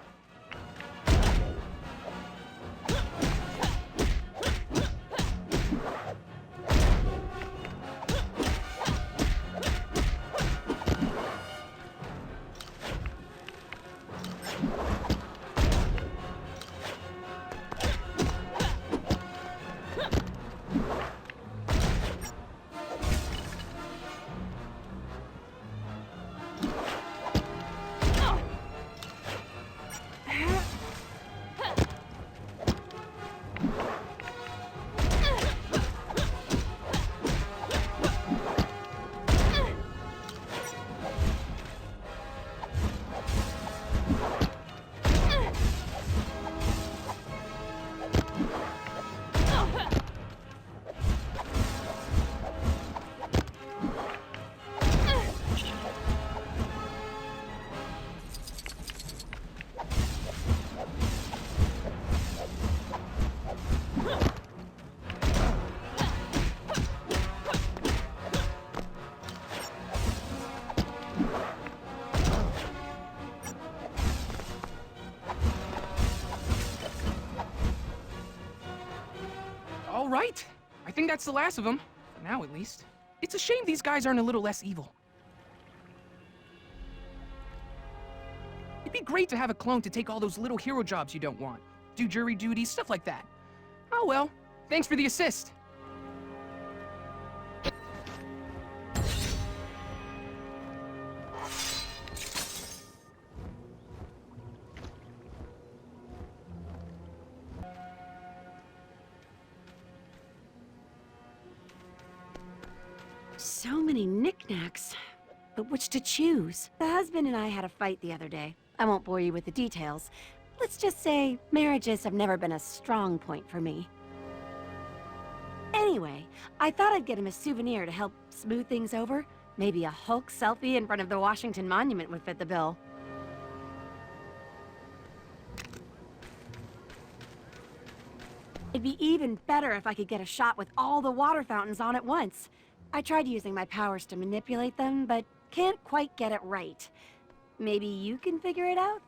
All right. I think that's the last of them. For now, at least. It's a shame these guys aren't a little less evil. It'd be great to have a clone to take all those little hero jobs you don't want. Do jury duty, stuff like that. Oh well. Thanks for the assist. So many knickknacks. But which to choose? The husband and I had a fight the other day. I won't bore you with the details. Let's just say marriages have never been a strong point for me. Anyway, I thought I'd get him a souvenir to help smooth things over. Maybe a Hulk selfie in front of the Washington Monument would fit the bill. It'd be even better if I could get a shot with all the water fountains on at once. I tried using my powers to manipulate them, but can't quite get it right. Maybe you can figure it out?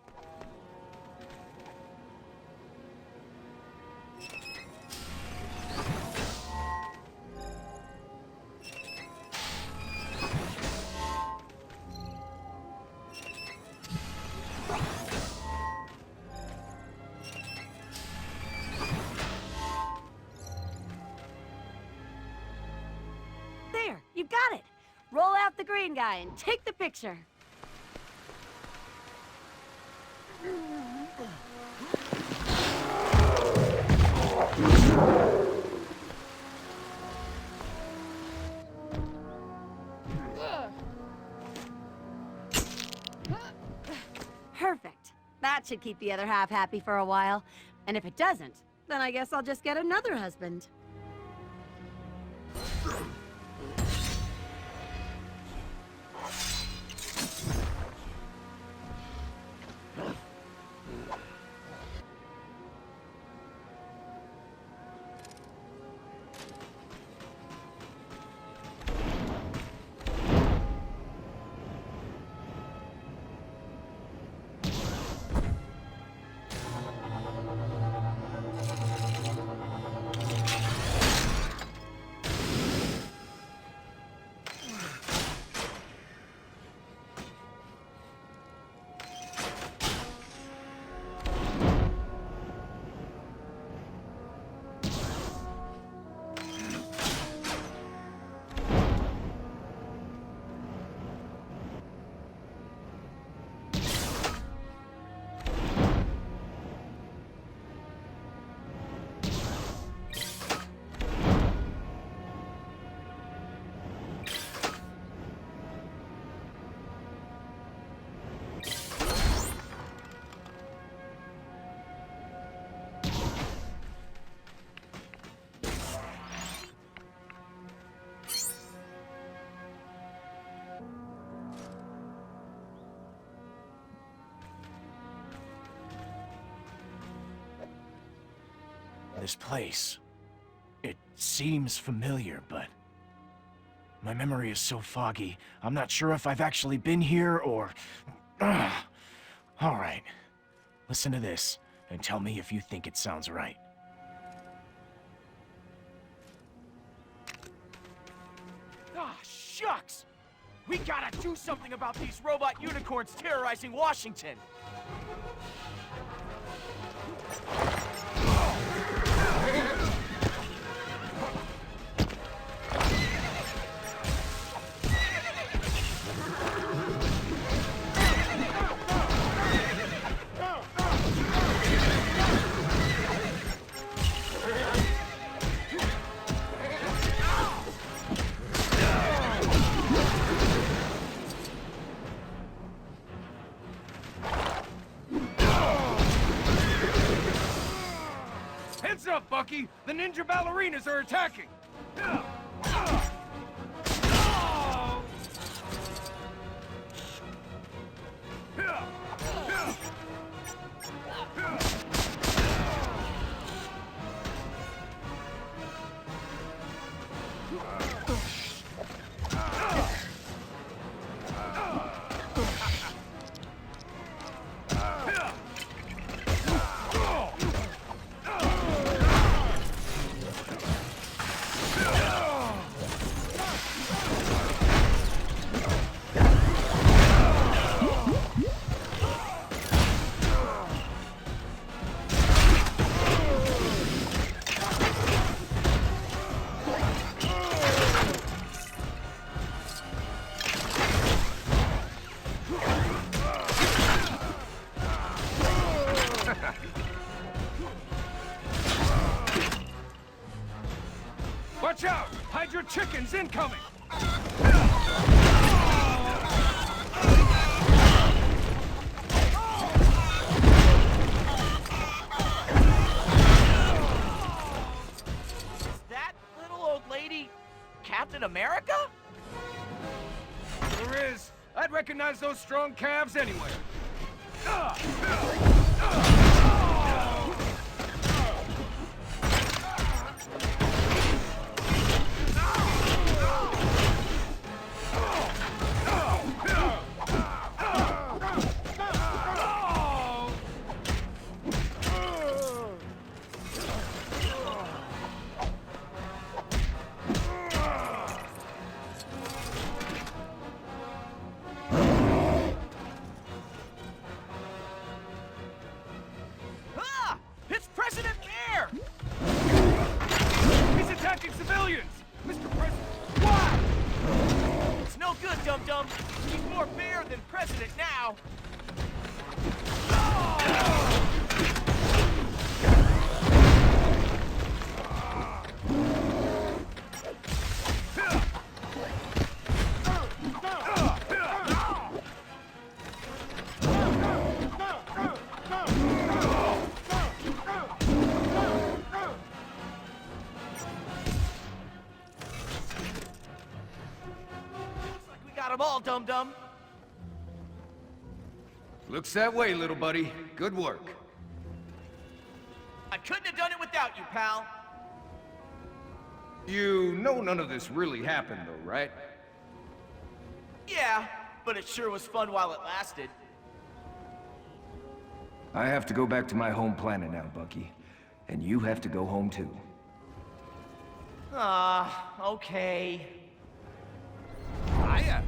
There, you got it! Roll out the green guy and take the picture. Perfect. That should keep the other half happy for a while. And if it doesn't, then I guess I'll just get another husband. This place. It seems familiar, but... my memory is so foggy, I'm not sure if I've actually been here or... Alright. Listen to this, and tell me if you think it sounds right. Ah, shucks! We gotta do something about these robot unicorns terrorizing Washington! Heads up, Bucky! The ninja ballerinas are attacking! Watch out! Hydra chickens incoming! Is that little old lady Captain America? There is. I'd recognize those strong calves anywhere. It's President Mayor! He's attacking civilians! Mr. President, why? It's no good, dum-dum. He's more mayor than president now. Got them all, dum-dum. looks that way, little buddy. Good work. I couldn't have done it without you, pal. You know none of this really happened, though, right? Yeah, but it sure was fun while it lasted. I have to go back to my home planet now, Bucky. And you have to go home too. Okay. Hiya.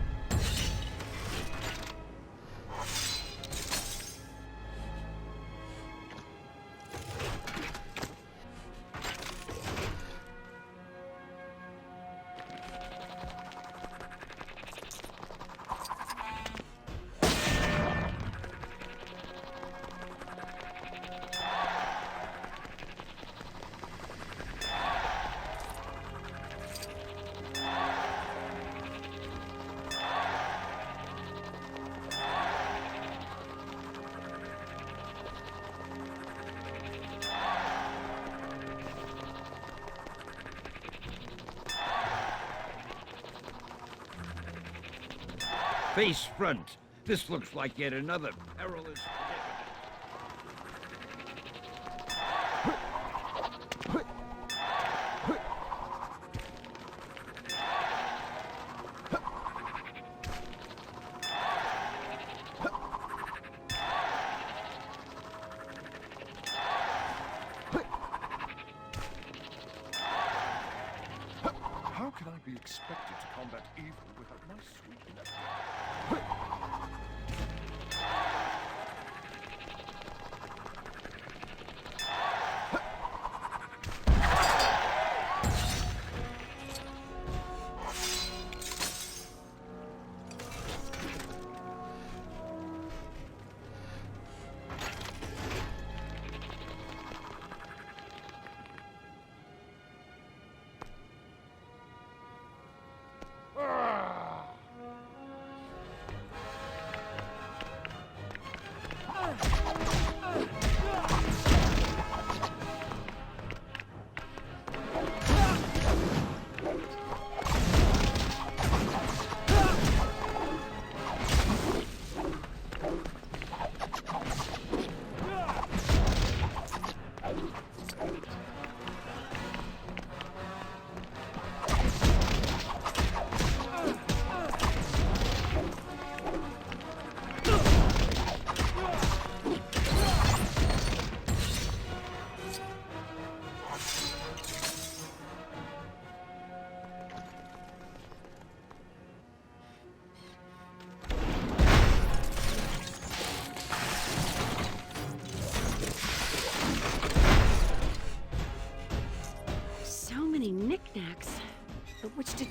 Face front. This looks like yet another perilous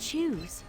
choose?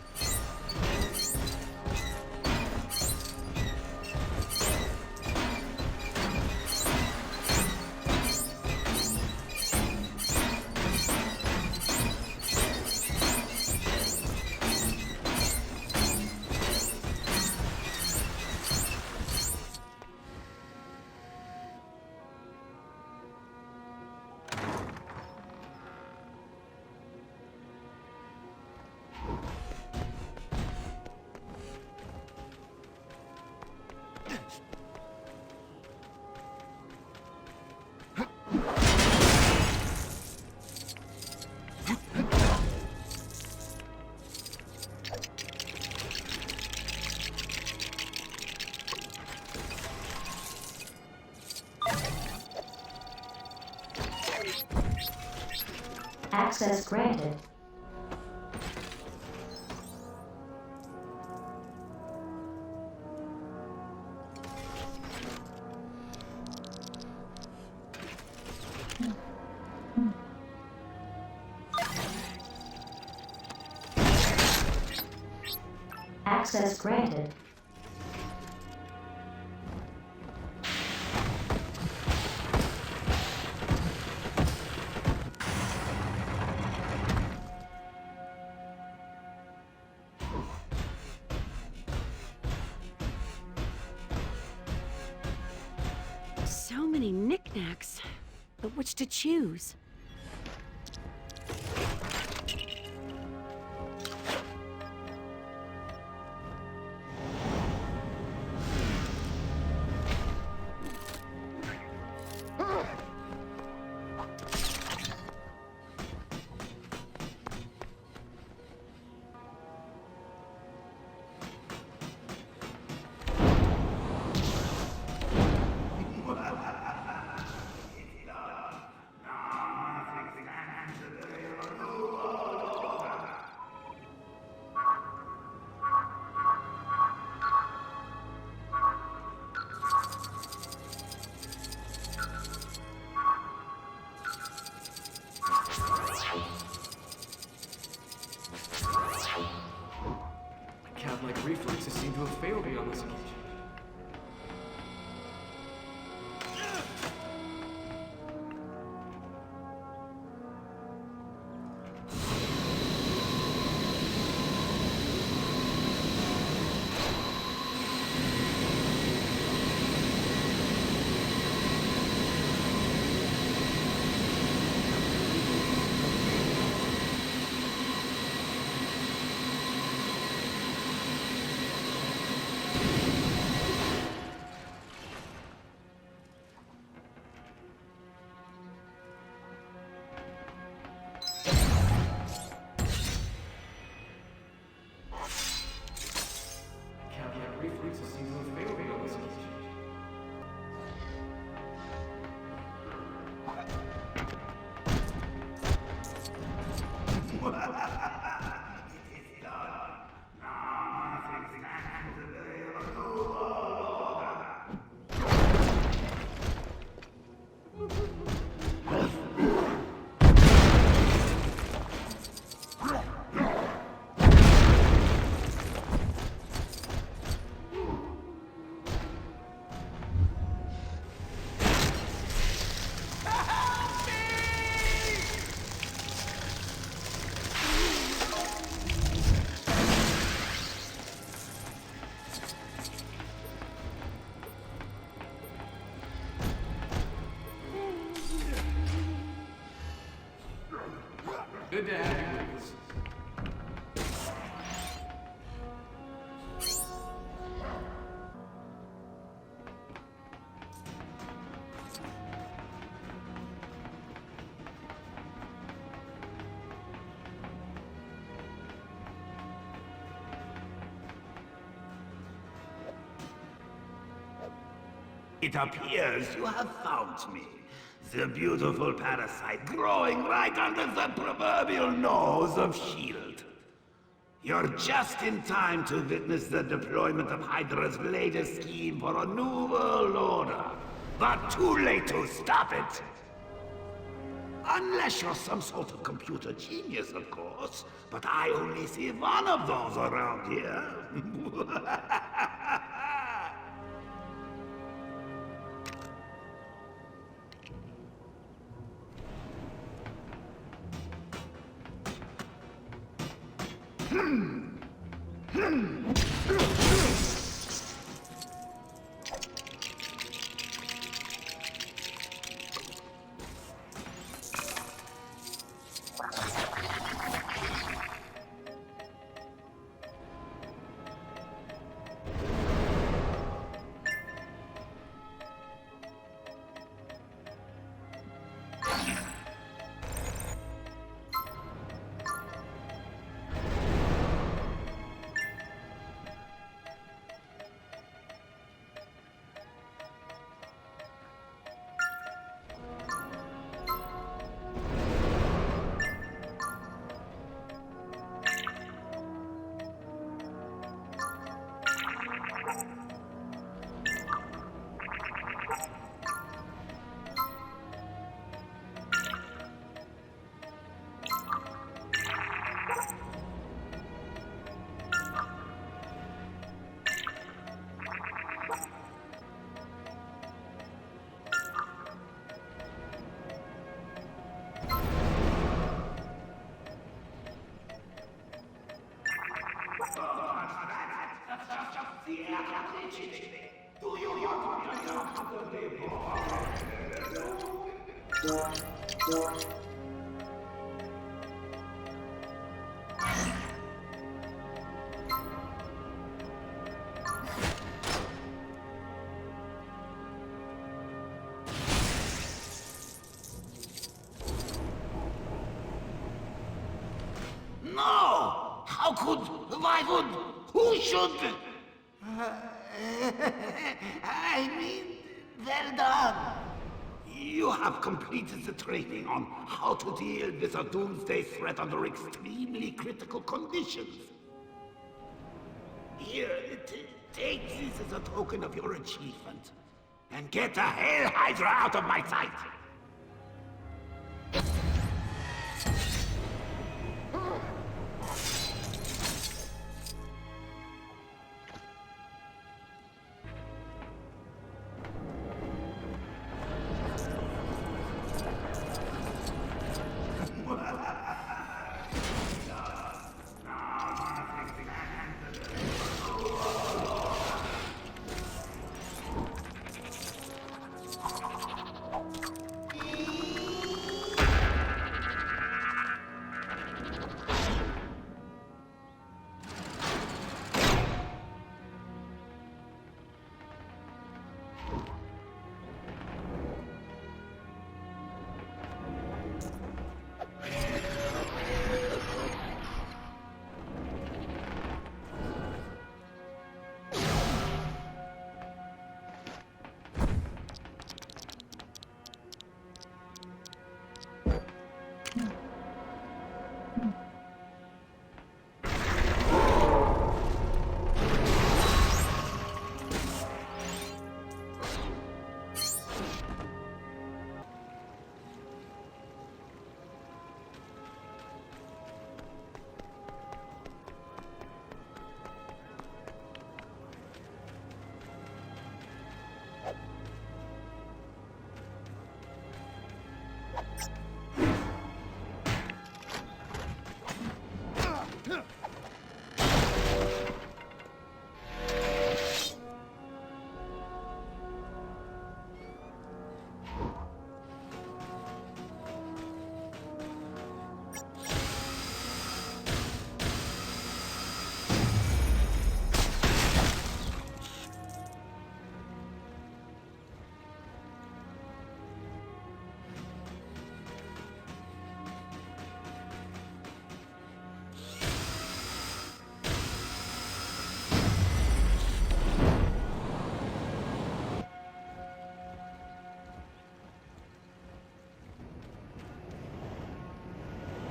Access granted. Access granted. So many knickknacks, but which to choose? Cat-like reflexes seem to have failed me on this occasion. Reflexes seem to have failed me on this occasion. Good to have you with us. It appears you have found me. The beautiful parasite growing right under the proverbial nose of S.H.I.E.L.D. You're just in time to witness the deployment of Hydra's latest scheme for a new world order. But too late to stop it. Unless you're some sort of computer genius, of course. But I only see one of those around here. No! How could? Why would? Who should? I mean, well done. You have completed the training on how to deal with a doomsday threat under extremely critical conditions. Here, take this as a token of your achievement. And get the Hell Hydra out of my sight!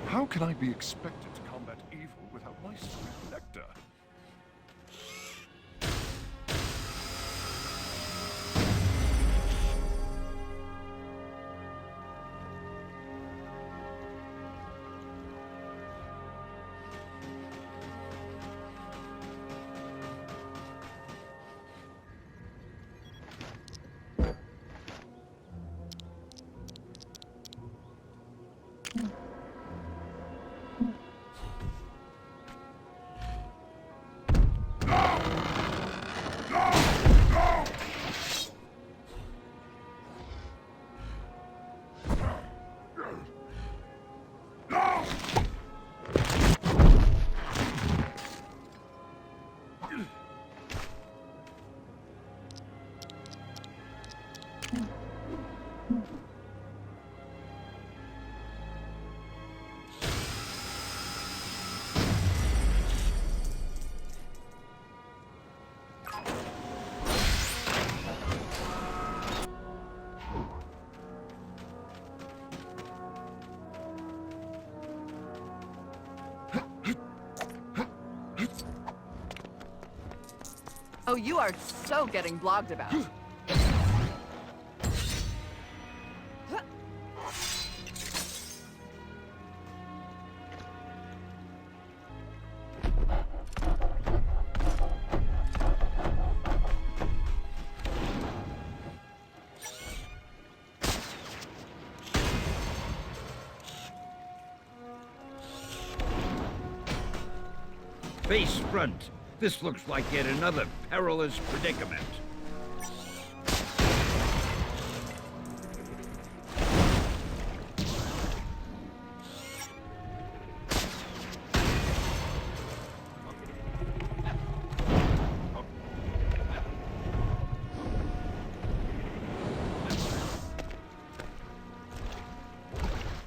How can I be expected to combat evil without my sweet nectar? Oh, you are so getting blogged about. Face front. This looks like yet another perilous predicament.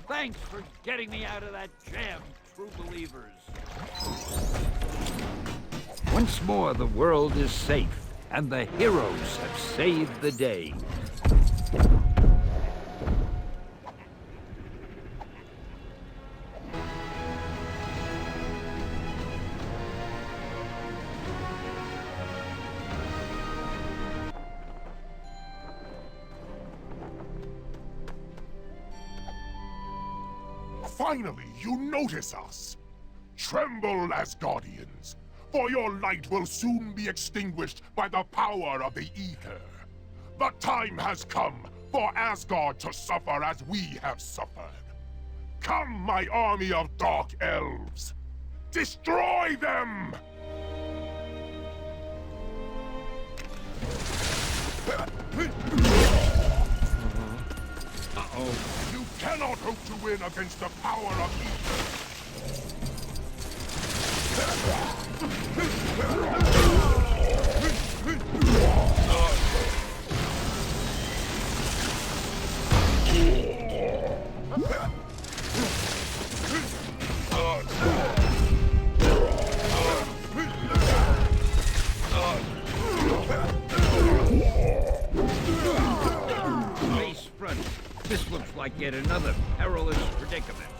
Thanks for getting me out of that jam, true believers. Once more, the world is safe, and the heroes have saved the day. Finally, you notice us. Tremble, Asgardians, for your light will soon be extinguished by the power of the ether. The time has come for Asgard to suffer as we have suffered. Come, my army of dark elves! Destroy them! Uh-oh. You cannot hope to win against the power of ether. Face front. This looks like yet another perilous predicament.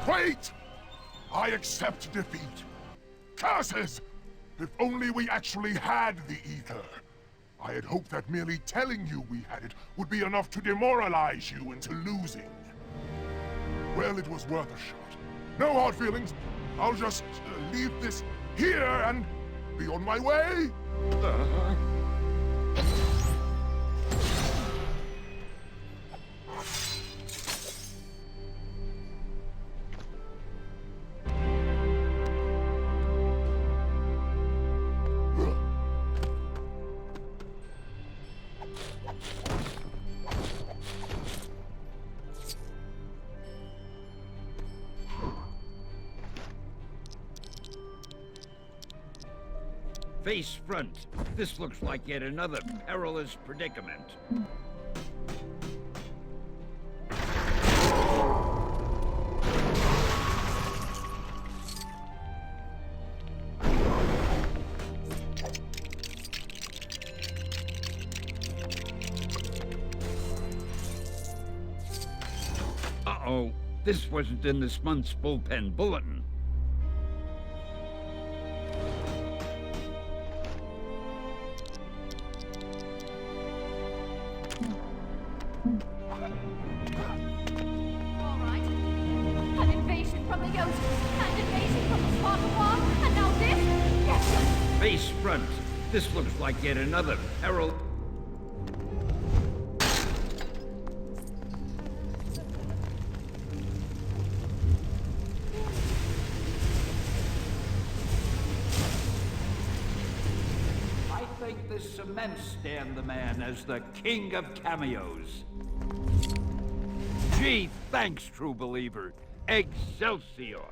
Wait! I accept defeat. Curses! If only we actually had the ether. I had hoped that merely telling you we had it would be enough to demoralize you into losing. Well, it was worth a shot. No hard feelings. I'll just leave this here and be on my way. Face front. This looks like yet another perilous predicament. Uh-oh. This wasn't in this month's bullpen bulletin. Face front. This looks like yet another peril. I think this cement stand the man as the king of cameos. Gee, thanks, true believer. Excelsior!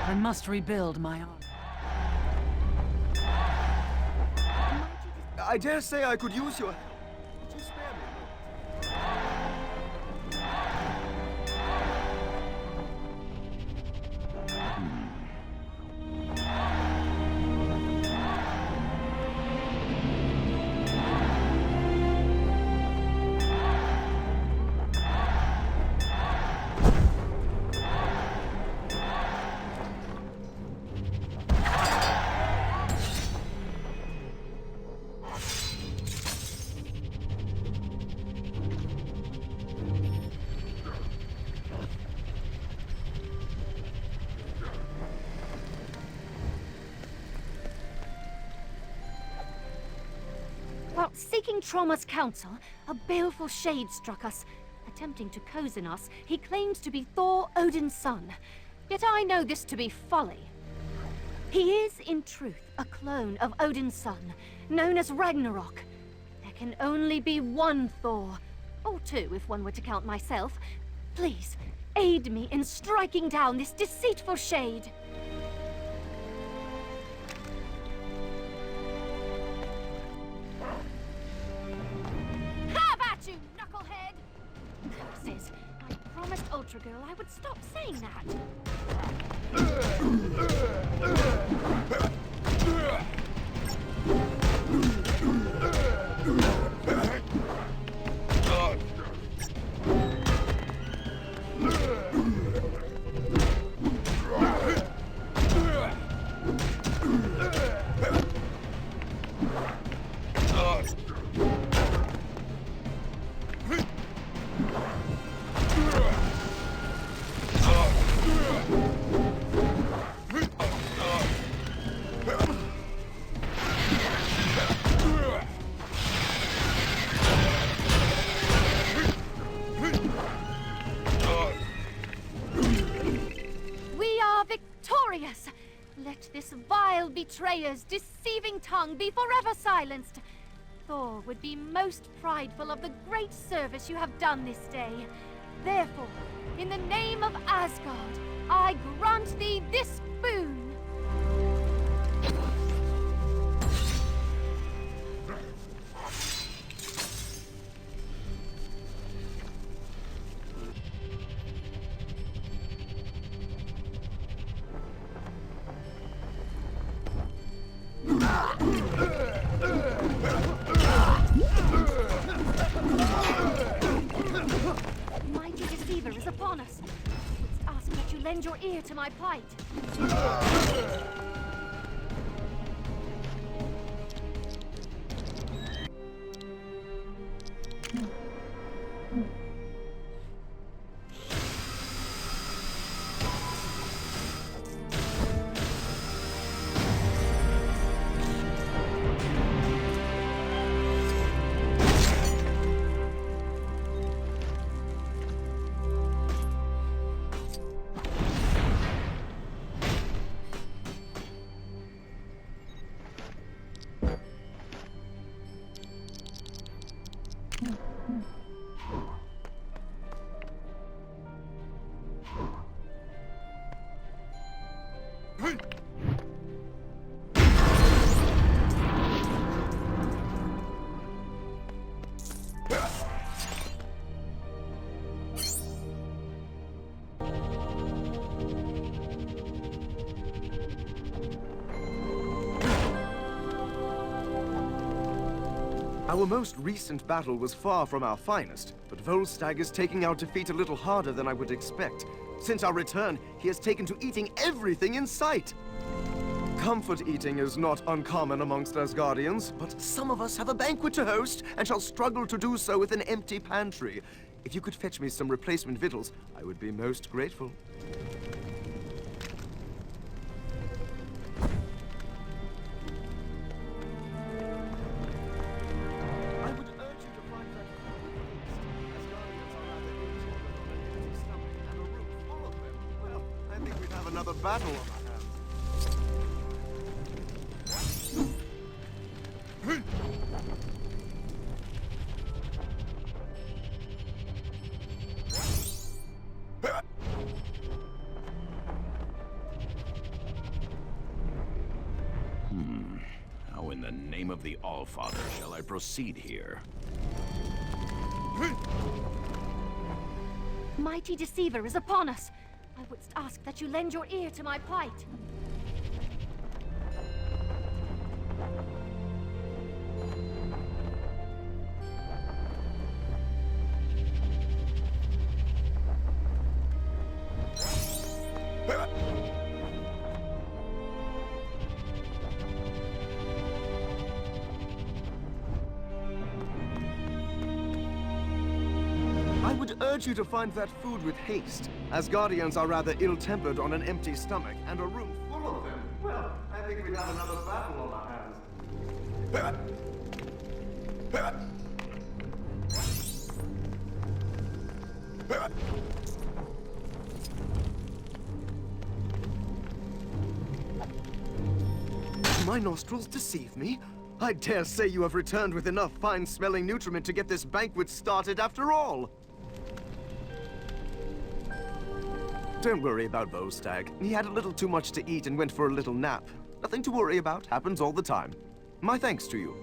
I must rebuild my armor. My I dare say I could use your... Just spare me While seeking Trauma's counsel, a baleful shade struck us. Attempting to cozen us, he claims to be Thor, Odin's son. Yet I know this to be folly. He is, in truth, a clone of Odin's son, known as Ragnarok. There can only be one Thor, or two if one were to count myself. Please, aid me in striking down this deceitful shade. Have at you, knucklehead! Curses! I promised Ultra Girl I would stop saying that. Let this vile betrayer's deceiving tongue be forever silenced. Thor would be most prideful of the great service you have done this day. Therefore, in the name of Asgard, I grant thee this boon. Mighty deceiver is upon us. Let's ask that you lend your ear to my plight. Our most recent battle was far from our finest, but Volstagg is taking our defeat a little harder than I would expect. Since our return, he has taken to eating everything in sight. Comfort eating is not uncommon amongst Asgardians, but some of us have a banquet to host and shall struggle to do so with an empty pantry. If you could fetch me some replacement victuals, I would be most grateful. Another battle on our How in the name of of the Allfather shall I proceed here? Mighty deceiver is upon us. I wouldst ask that you lend your ear to my plight. I would urge you to find that food with haste. Asgardians are rather ill-tempered on an empty stomach, and a room full of them. Well, I think we have another battle on our hands. My nostrils deceive me? I dare say you have returned with enough fine-smelling nutriment to get this banquet started after all. Don't worry about Volstagg. He had a little too much to eat and went for a little nap. Nothing to worry about. Happens all the time. My thanks to you.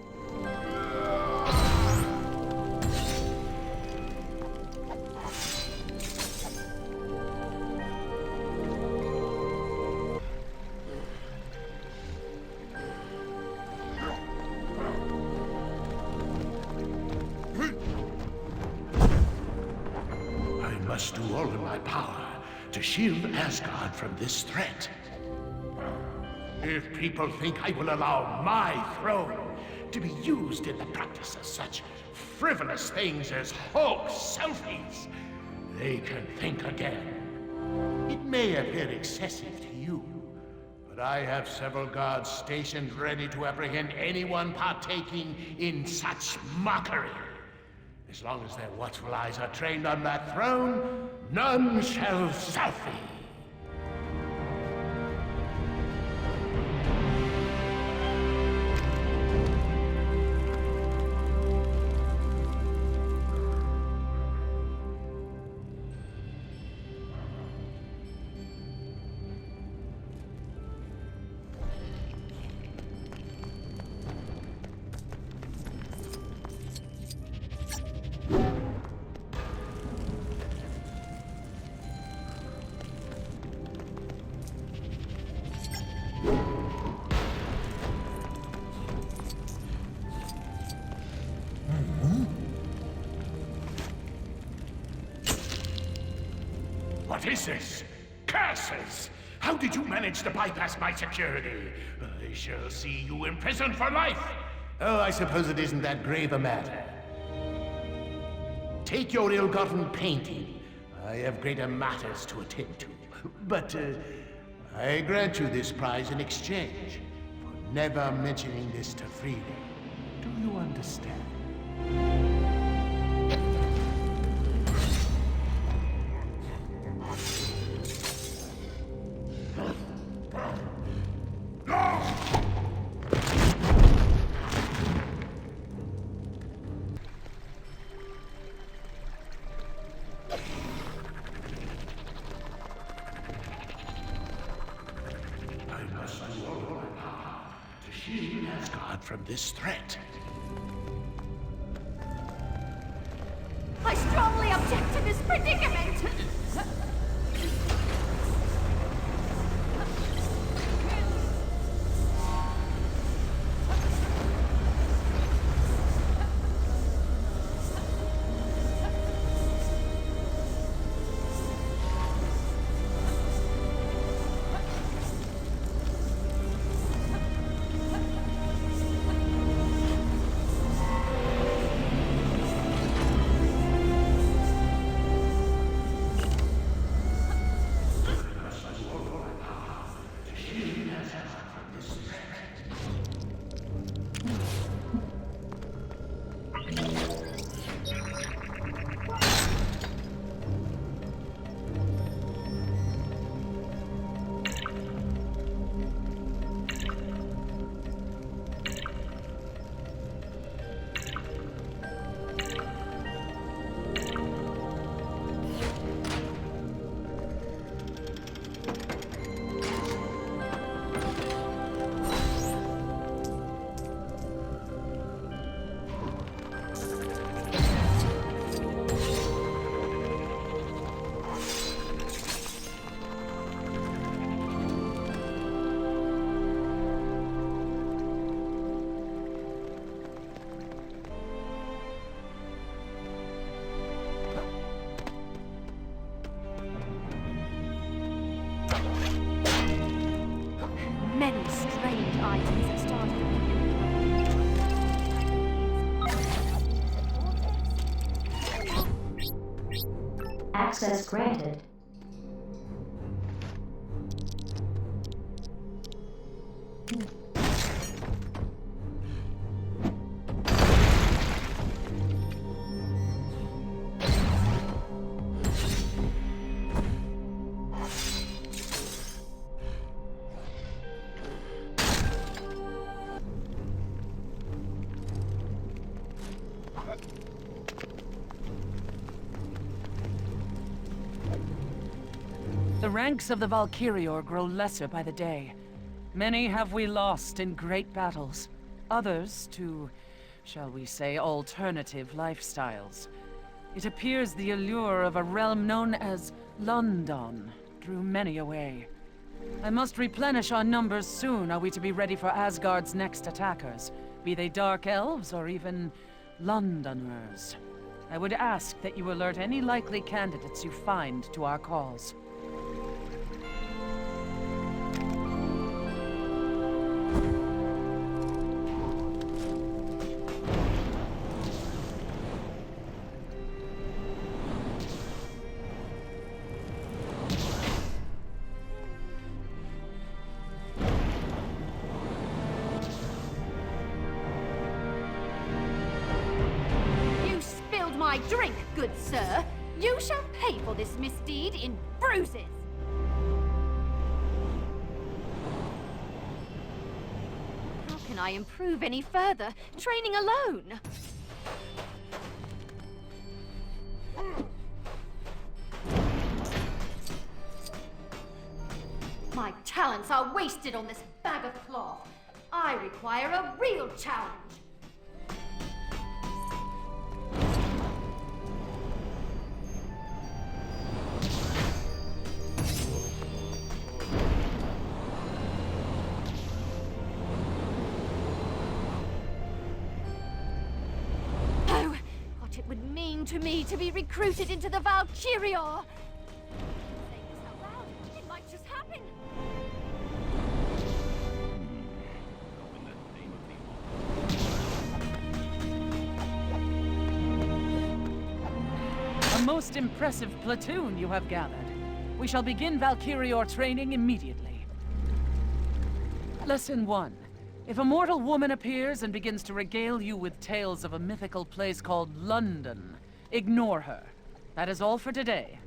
I must do all in my power to shield Asgard from this threat. If people think I will allow my throne to be used in the practice of such frivolous things as Hulk selfies, they can think again. It may appear excessive to you, but I have several guards stationed ready to apprehend anyone partaking in such mockery. As long as their watchful eyes are trained on that throne, none shall selfie. What is this? Curses! How did you manage to bypass my security? I shall see you imprisoned for life! Oh, I suppose it isn't that grave a matter. Take your ill-gotten painting. I have greater matters to attend to. But, I grant you this prize in exchange for never mentioning this to Frida. Do you understand? From this threat. I strongly object to this predicament! Access granted. The ranks of the Valkyrior grow lesser by the day. Many have we lost in great battles. Others to, shall we say, alternative lifestyles. It appears the allure of a realm known as London drew many away. I must replenish our numbers soon, are we to be ready for Asgard's next attackers, be they dark elves or even Londoners. I would ask that you alert any likely candidates you find to our cause. My drink, good sir. You shall pay for this misdeed in bruises. How can I improve any further, training alone? My talents are wasted on this bag of cloth. I require a real challenge. To me to be recruited into the Valkyrior. Saying this out loud, it might just happen. A most impressive platoon you have gathered. We shall begin Valkyrior training immediately. Lesson 1. If a mortal woman appears and begins to regale you with tales of a mythical place called London, ignore her. That is all for today.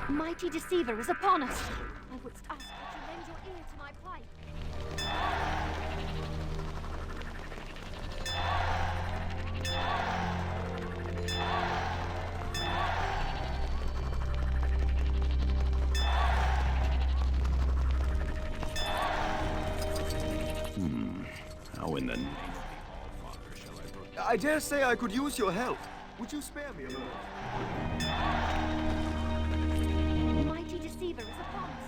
Mighty deceiver is upon us. I would ask that you lend your ear to my plight. How in the name of the All-Father shall I... I dare say I could use your help. Would you spare me a moment? Mighty deceiver is upon us.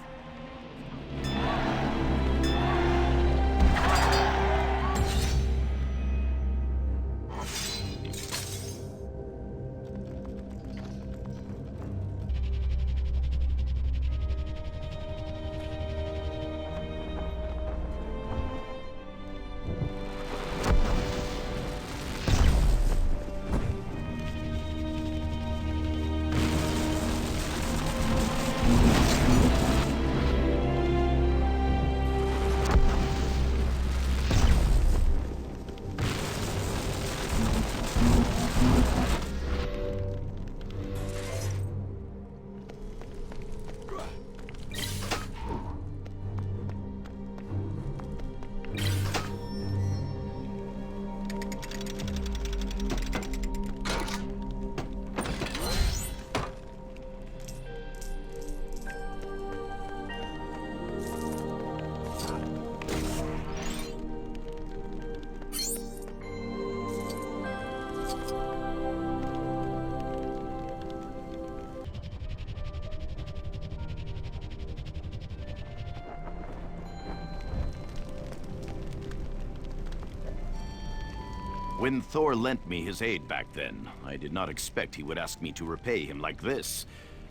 When Thor lent me his aid back then, I did not expect he would ask me to repay him like this.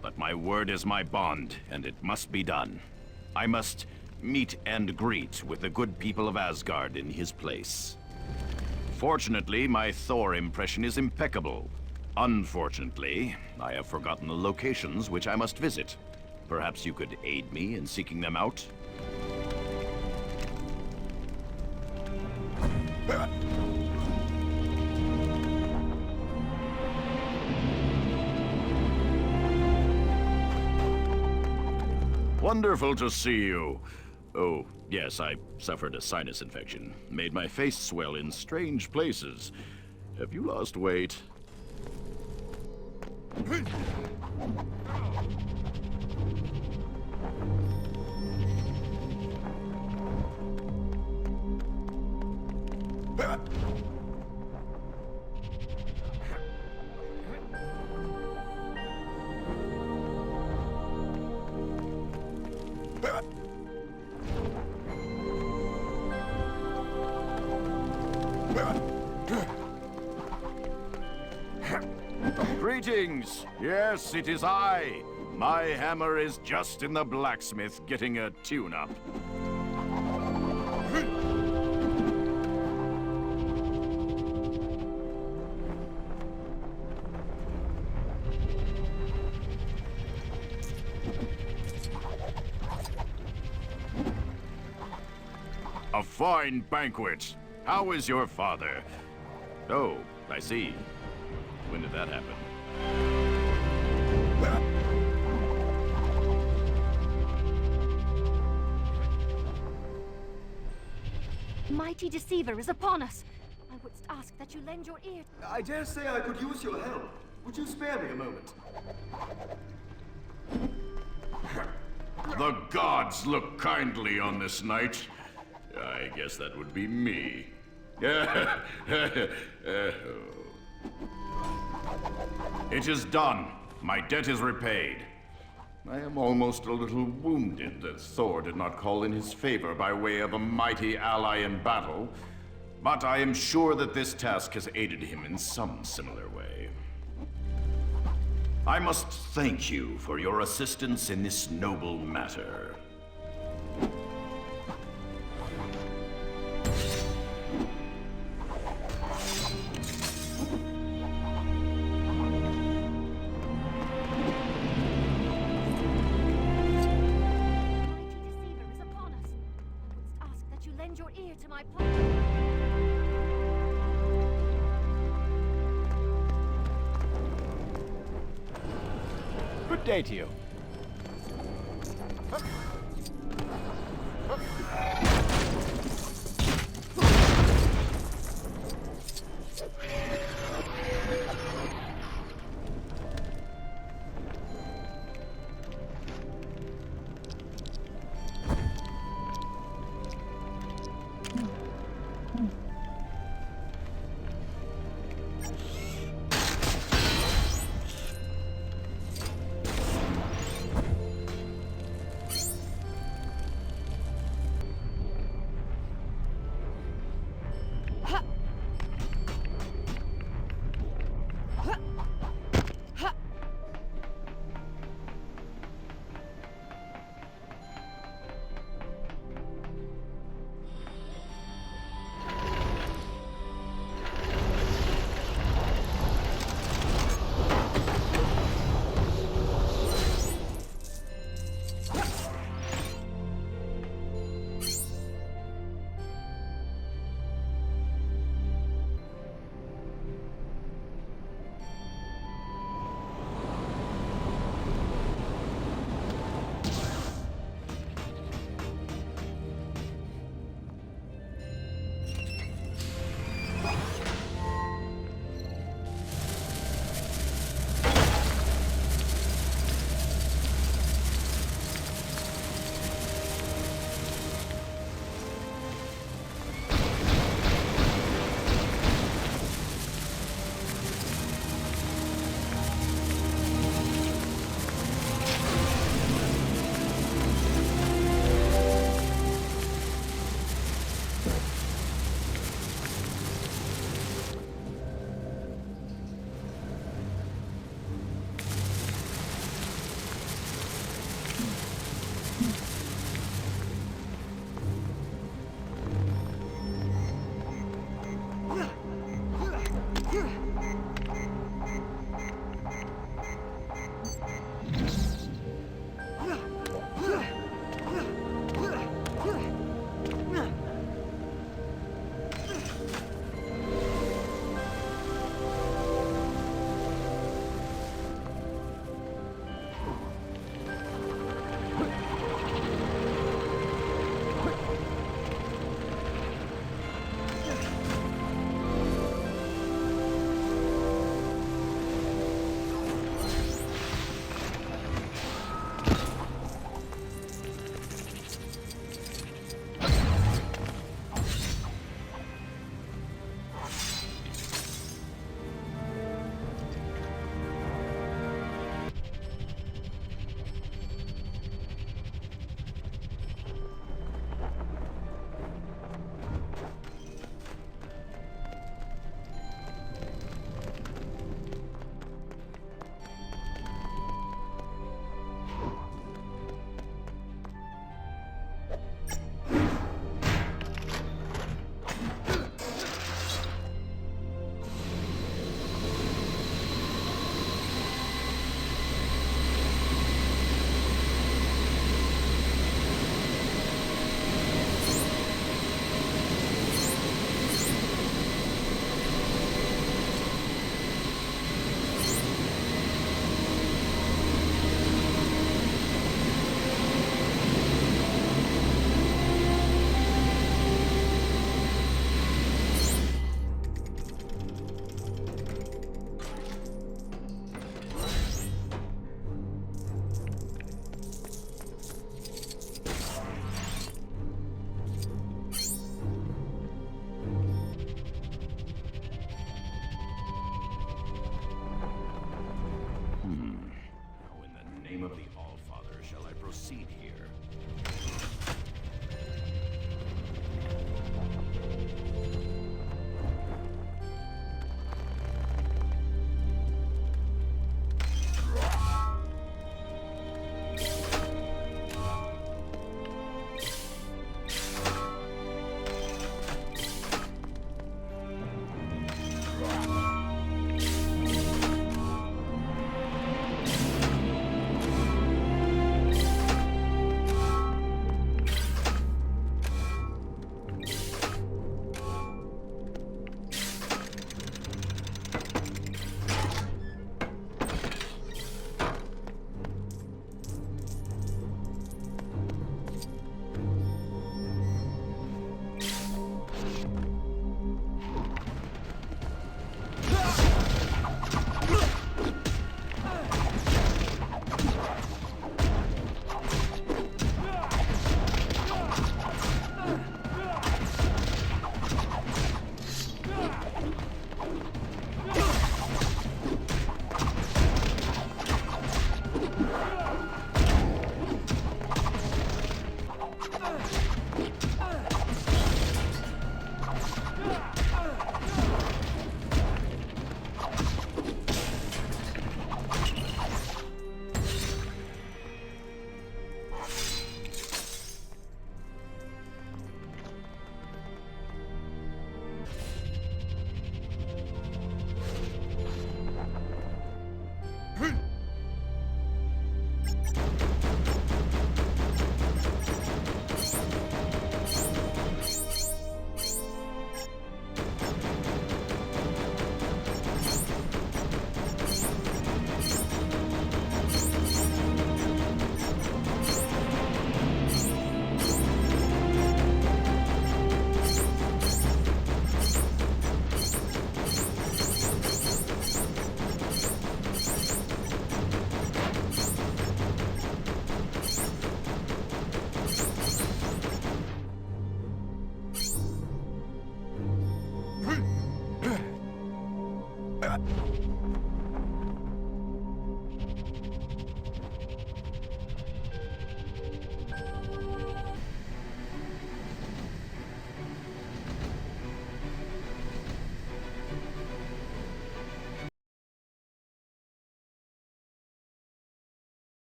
But my word is my bond, and it must be done. I must meet and greet with the good people of Asgard in his place. Fortunately, my Thor impression is impeccable. Unfortunately, I have forgotten the locations which I must visit. Perhaps you could aid me in seeking them out? Wonderful to see you. Oh, yes, I suffered a sinus infection. Made my face swell in strange places. Have you lost weight? Greetings! Yes, it is I. My hammer is just in the blacksmith getting a tune-up. A fine banquet. How is your father? Oh, I see. When did that happen? Mighty deceiver is upon us. I wouldst ask that you lend your ear. I dare say I could use your help. Would you spare me a moment? The gods look kindly on this night. I guess that would be me. It is done. My debt is repaid. I am almost a little wounded that Thor did not call in his favor by way of a mighty ally in battle, but I am sure that this task has aided him in some similar way. I must thank you for your assistance in this noble matter. Good day to you.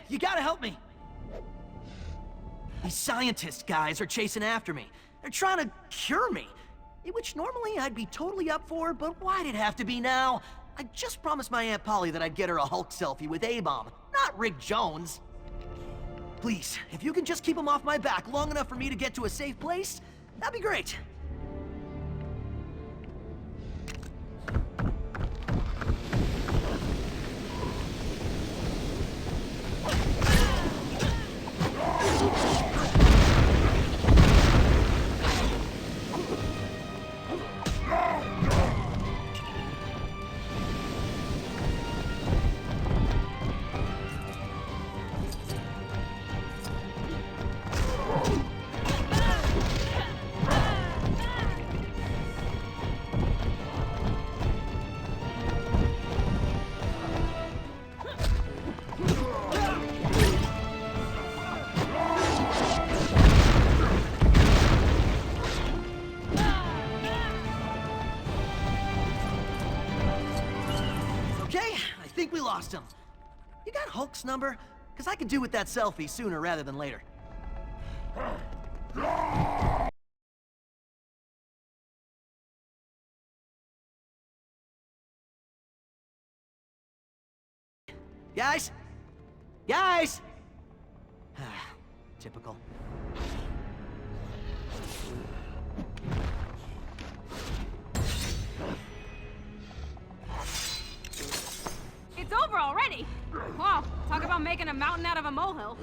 You gotta help me! These scientist guys are chasing after me. They're trying to cure me. Which normally I'd be totally up for, but why'd it have to be now? I just promised my Aunt Polly that I'd get her a Hulk selfie with A-Bomb, not Rick Jones. Please, if you can just keep him off my back long enough for me to get to a safe place, that'd be great. Lost him. You got Hulk's number? Because I could do with that selfie sooner rather than later. Guys? Guys! Typical. It's over already! Wow, talk about making a mountain out of a molehill.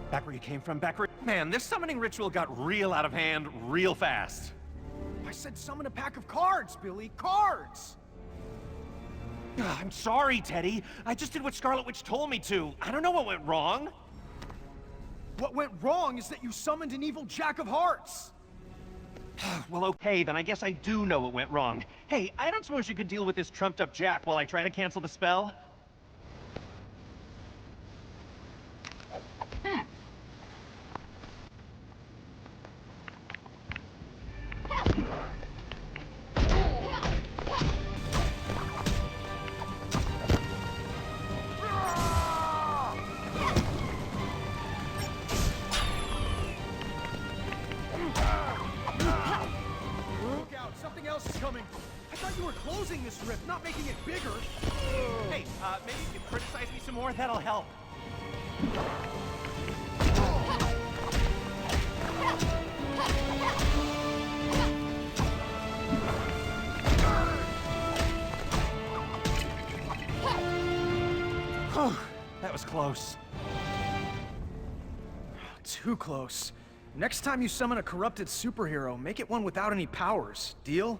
Back where you came from, back where... Man, this summoning ritual got real out of hand real fast. I said summon a pack of cards, Billy. Cards! I'm sorry, Teddy. I just did what Scarlet Witch told me to. I don't know what went wrong. What went wrong is that you summoned an evil Jack of Hearts. Well, okay, then I guess I do know what went wrong. Hey, I don't suppose you could deal with this trumped-up Jack while I try to cancel the spell? making it bigger. Hey, maybe you could criticize me some more. That'll help. That was close. Too close. Next time you summon a corrupted superhero, make it one without any powers. Deal?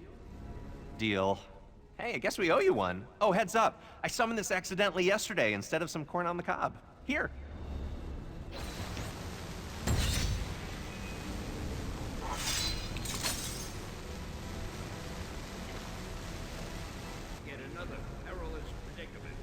Deal. Hey, I guess we owe you one. Oh, heads up. I summoned this accidentally yesterday instead of some corn on the cob. Here. Get another perilous predicament.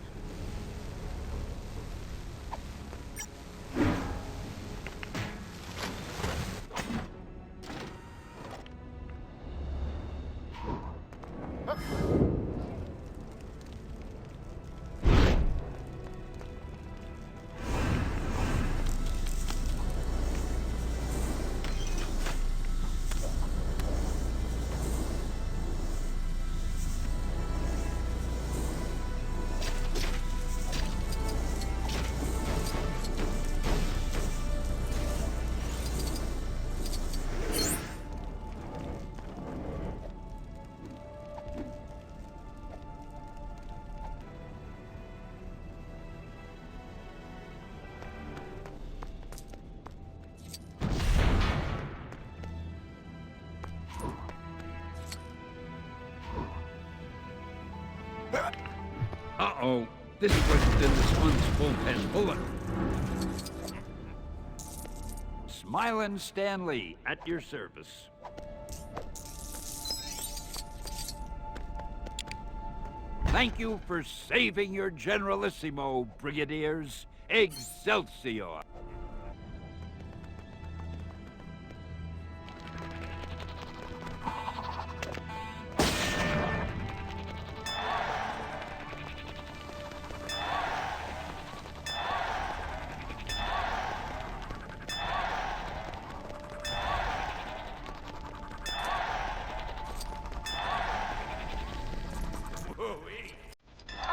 Uh-oh. This wasn't in this one's bullpen bullet. Smilin' Stanley, at your service. Thank you for saving your Generalissimo, Brigadiers. Excelsior!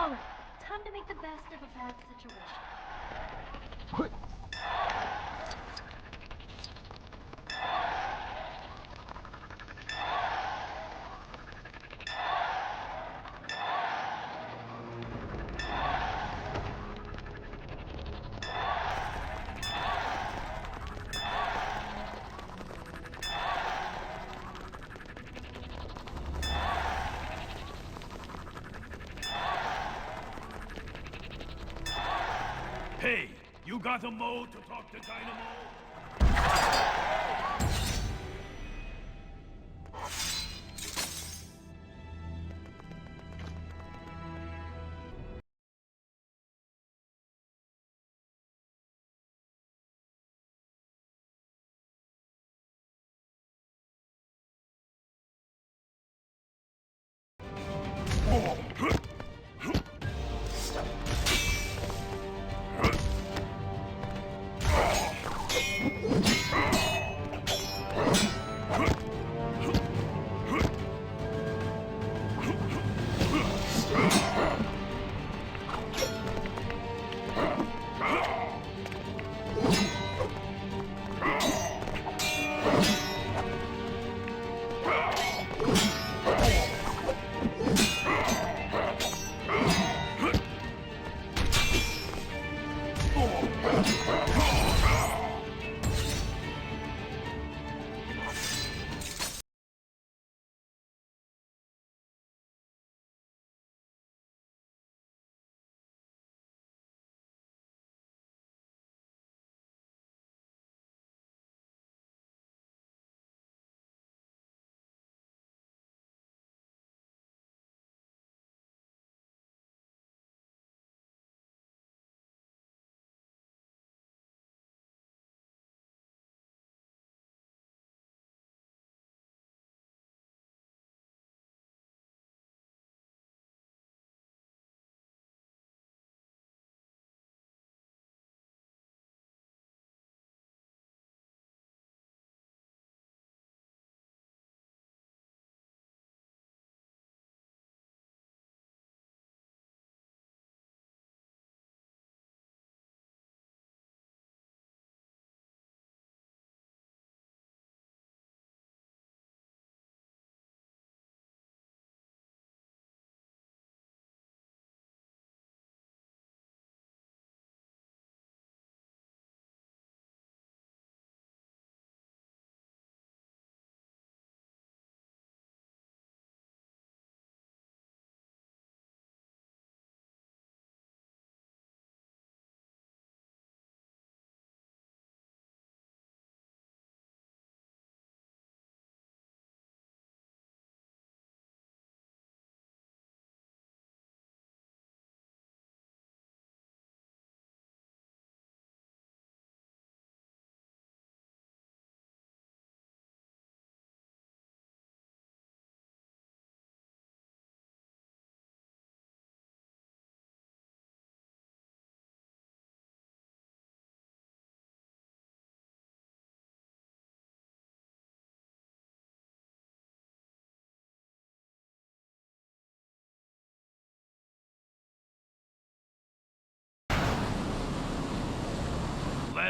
Oh, time to make the best of a bad situation. Hey, you got a mode to talk to Dynamo?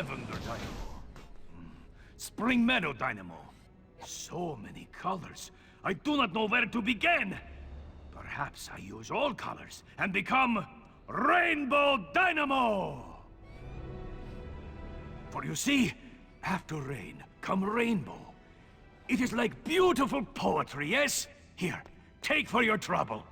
Lavender Dynamo. Spring Meadow Dynamo. So many colors. I do not know where to begin. Perhaps I use all colors and become Rainbow Dynamo! For you see, after rain come rainbow. It is like beautiful poetry, yes? Here, take for your trouble.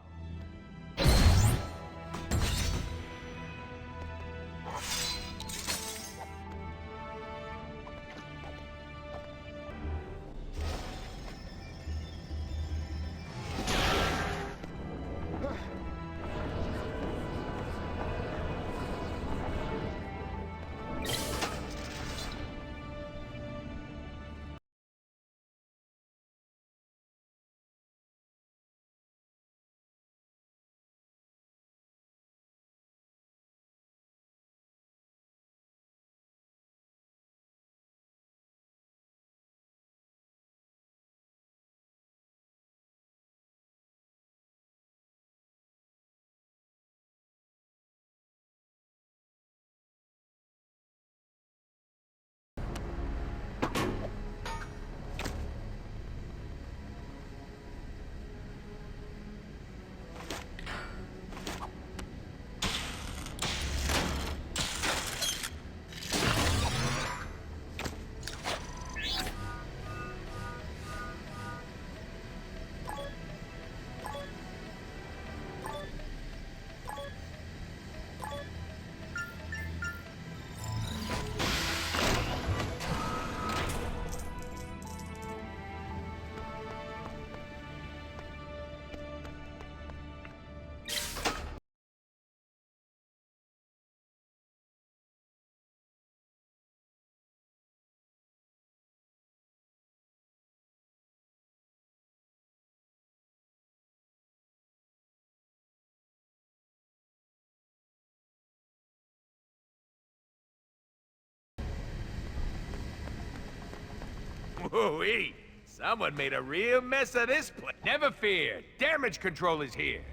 Woo-wee! Someone made a real mess of this place. Never fear, damage control is here.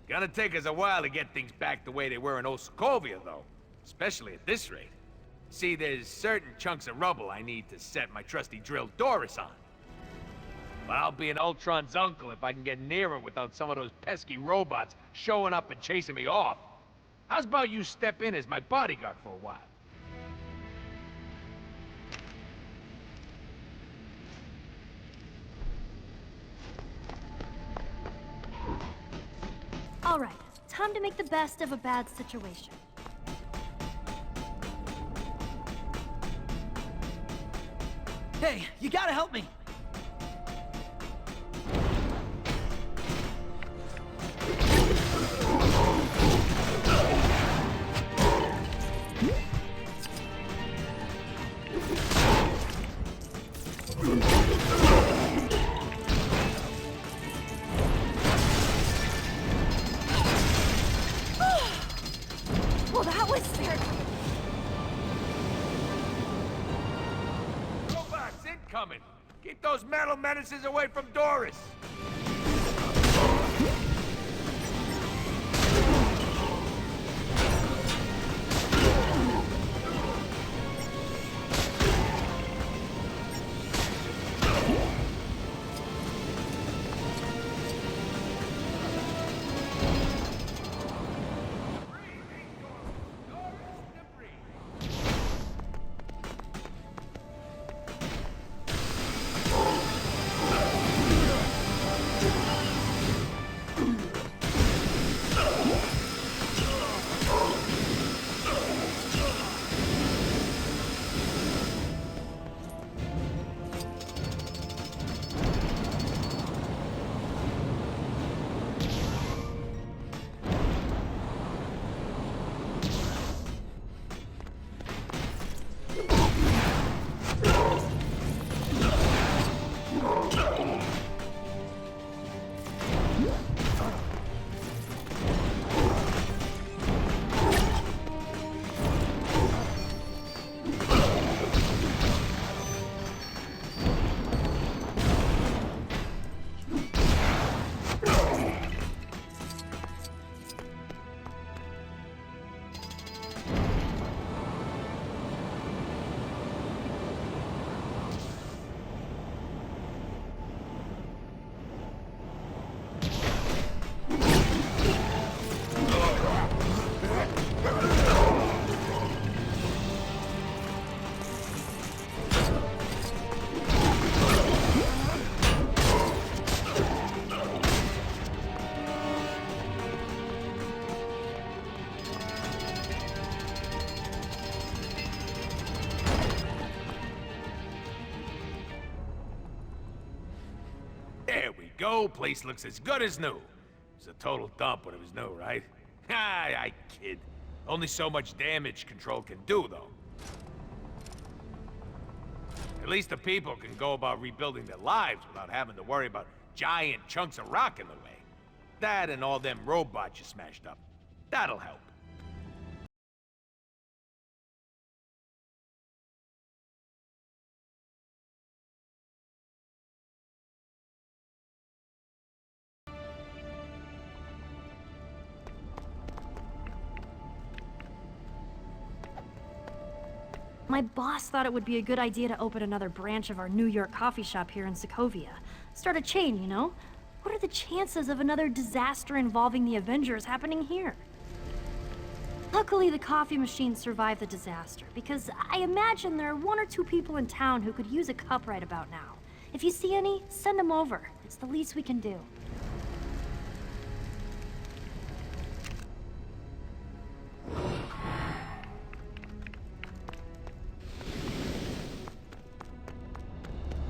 Gonna take us a while to get things back the way they were in old Sokovia, though. Especially at this rate. See, there's certain chunks of rubble I need to set my trusty drill Doris on. But I'll be an Ultron's uncle if I can get near her without some of those pesky robots showing up and chasing me off. How's about you step in as my bodyguard for a while? All right, time to make the best of a bad situation. Hey, you gotta help me! Well, that was scary. Robots incoming! Keep those metal menaces away from Doris! go, place looks as good as new. It's a total dump when it was new, right? I kid. Only so much damage control can do, though. At least the people can go about rebuilding their lives without having to worry about giant chunks of rock in the way. That and all them robots you smashed up. That'll help. My boss thought it would be a good idea to open another branch of our New York coffee shop here in Sokovia. Start a chain, you know? What are the chances of another disaster involving the Avengers happening here? Luckily, the coffee machine survived the disaster, because I imagine there are 1 or 2 people in town who could use a cup right about now. If you see any, send them over. It's the least we can do.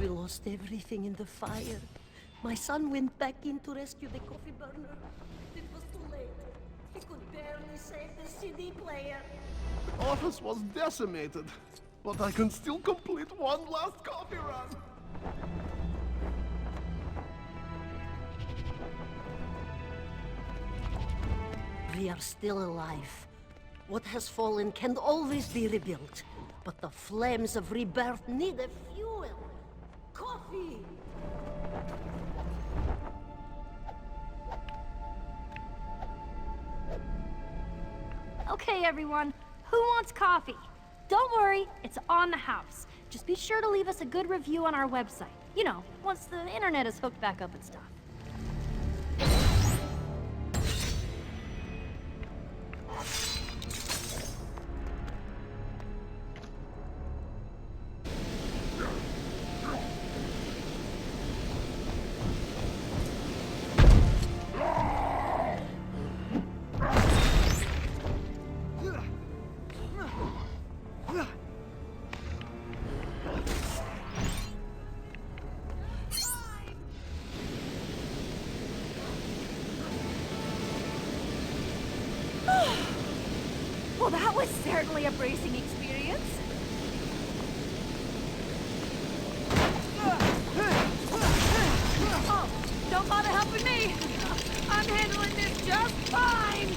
We lost everything in the fire. My son went back in to rescue the coffee burner. It was too late. He could barely save the CD player. The office was decimated, but I can still complete one last coffee run. We are still alive. What has fallen can always be rebuilt. But the flames of rebirth need a fuel. Coffee! Okay, everyone. Who wants coffee? Don't worry, it's on the house. Just be sure to leave us a good review on our website. You know, once the internet is hooked back up and stuff. Well, that was certainly a bracing experience. Oh, don't bother helping me. I'm handling this just fine.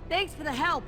Thanks for the help.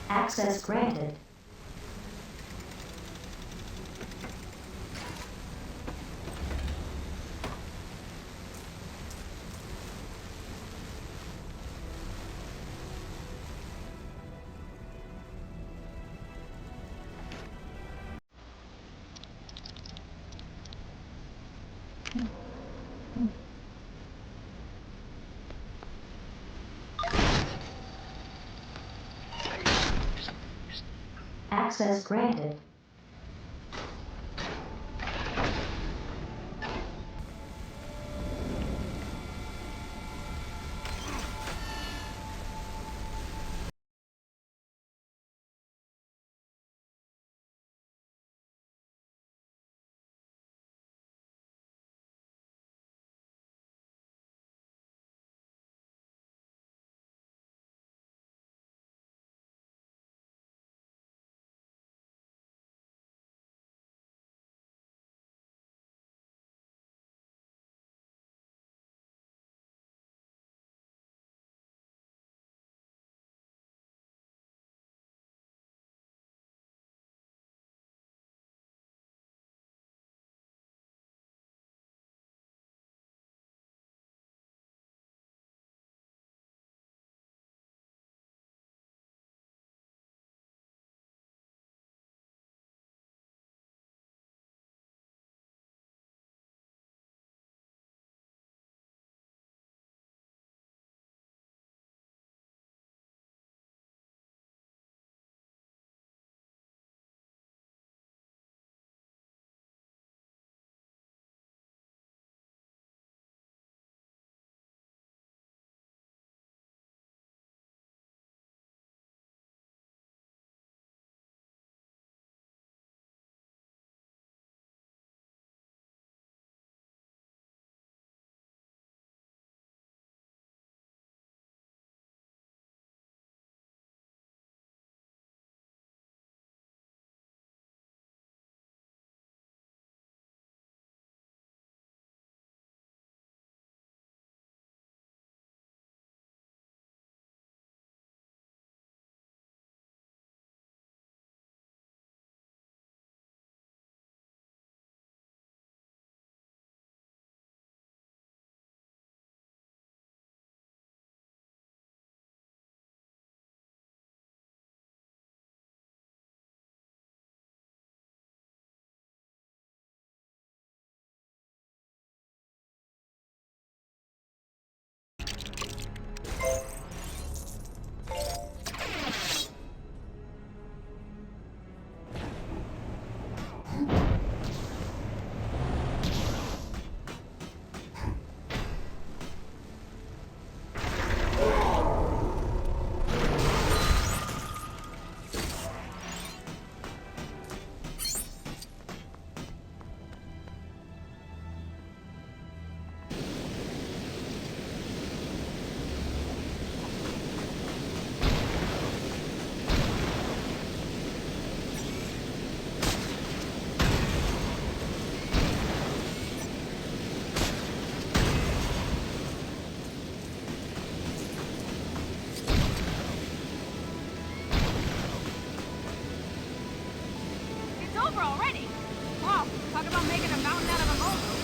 Access granted. Access granted. over already! Wow, talk about making a mountain out of a molehill.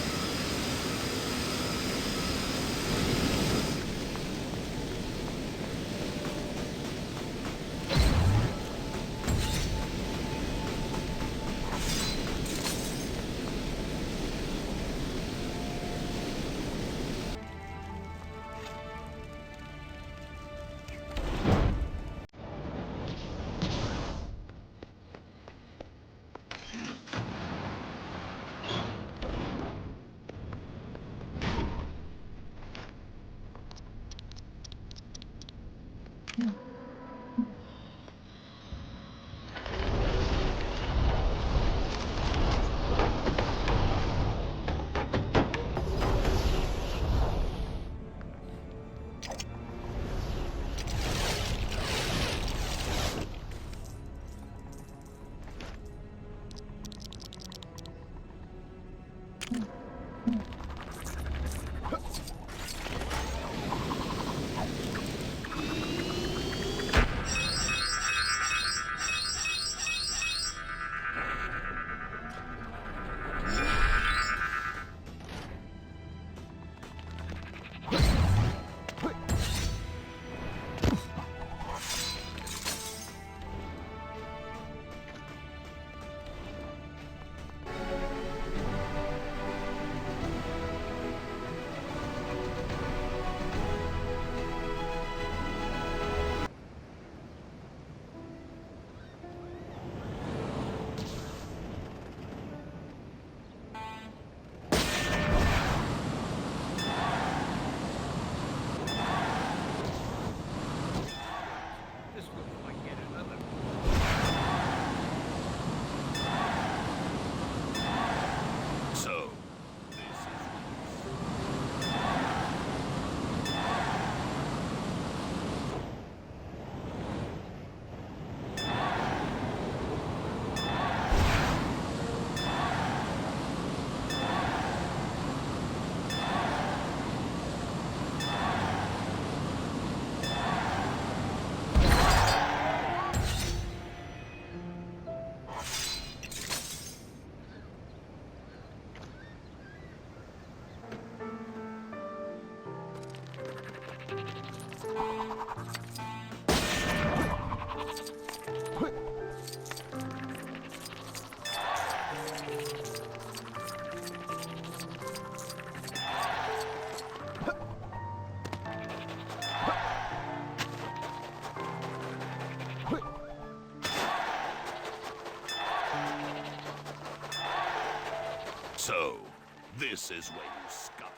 So, this is where you scuttle.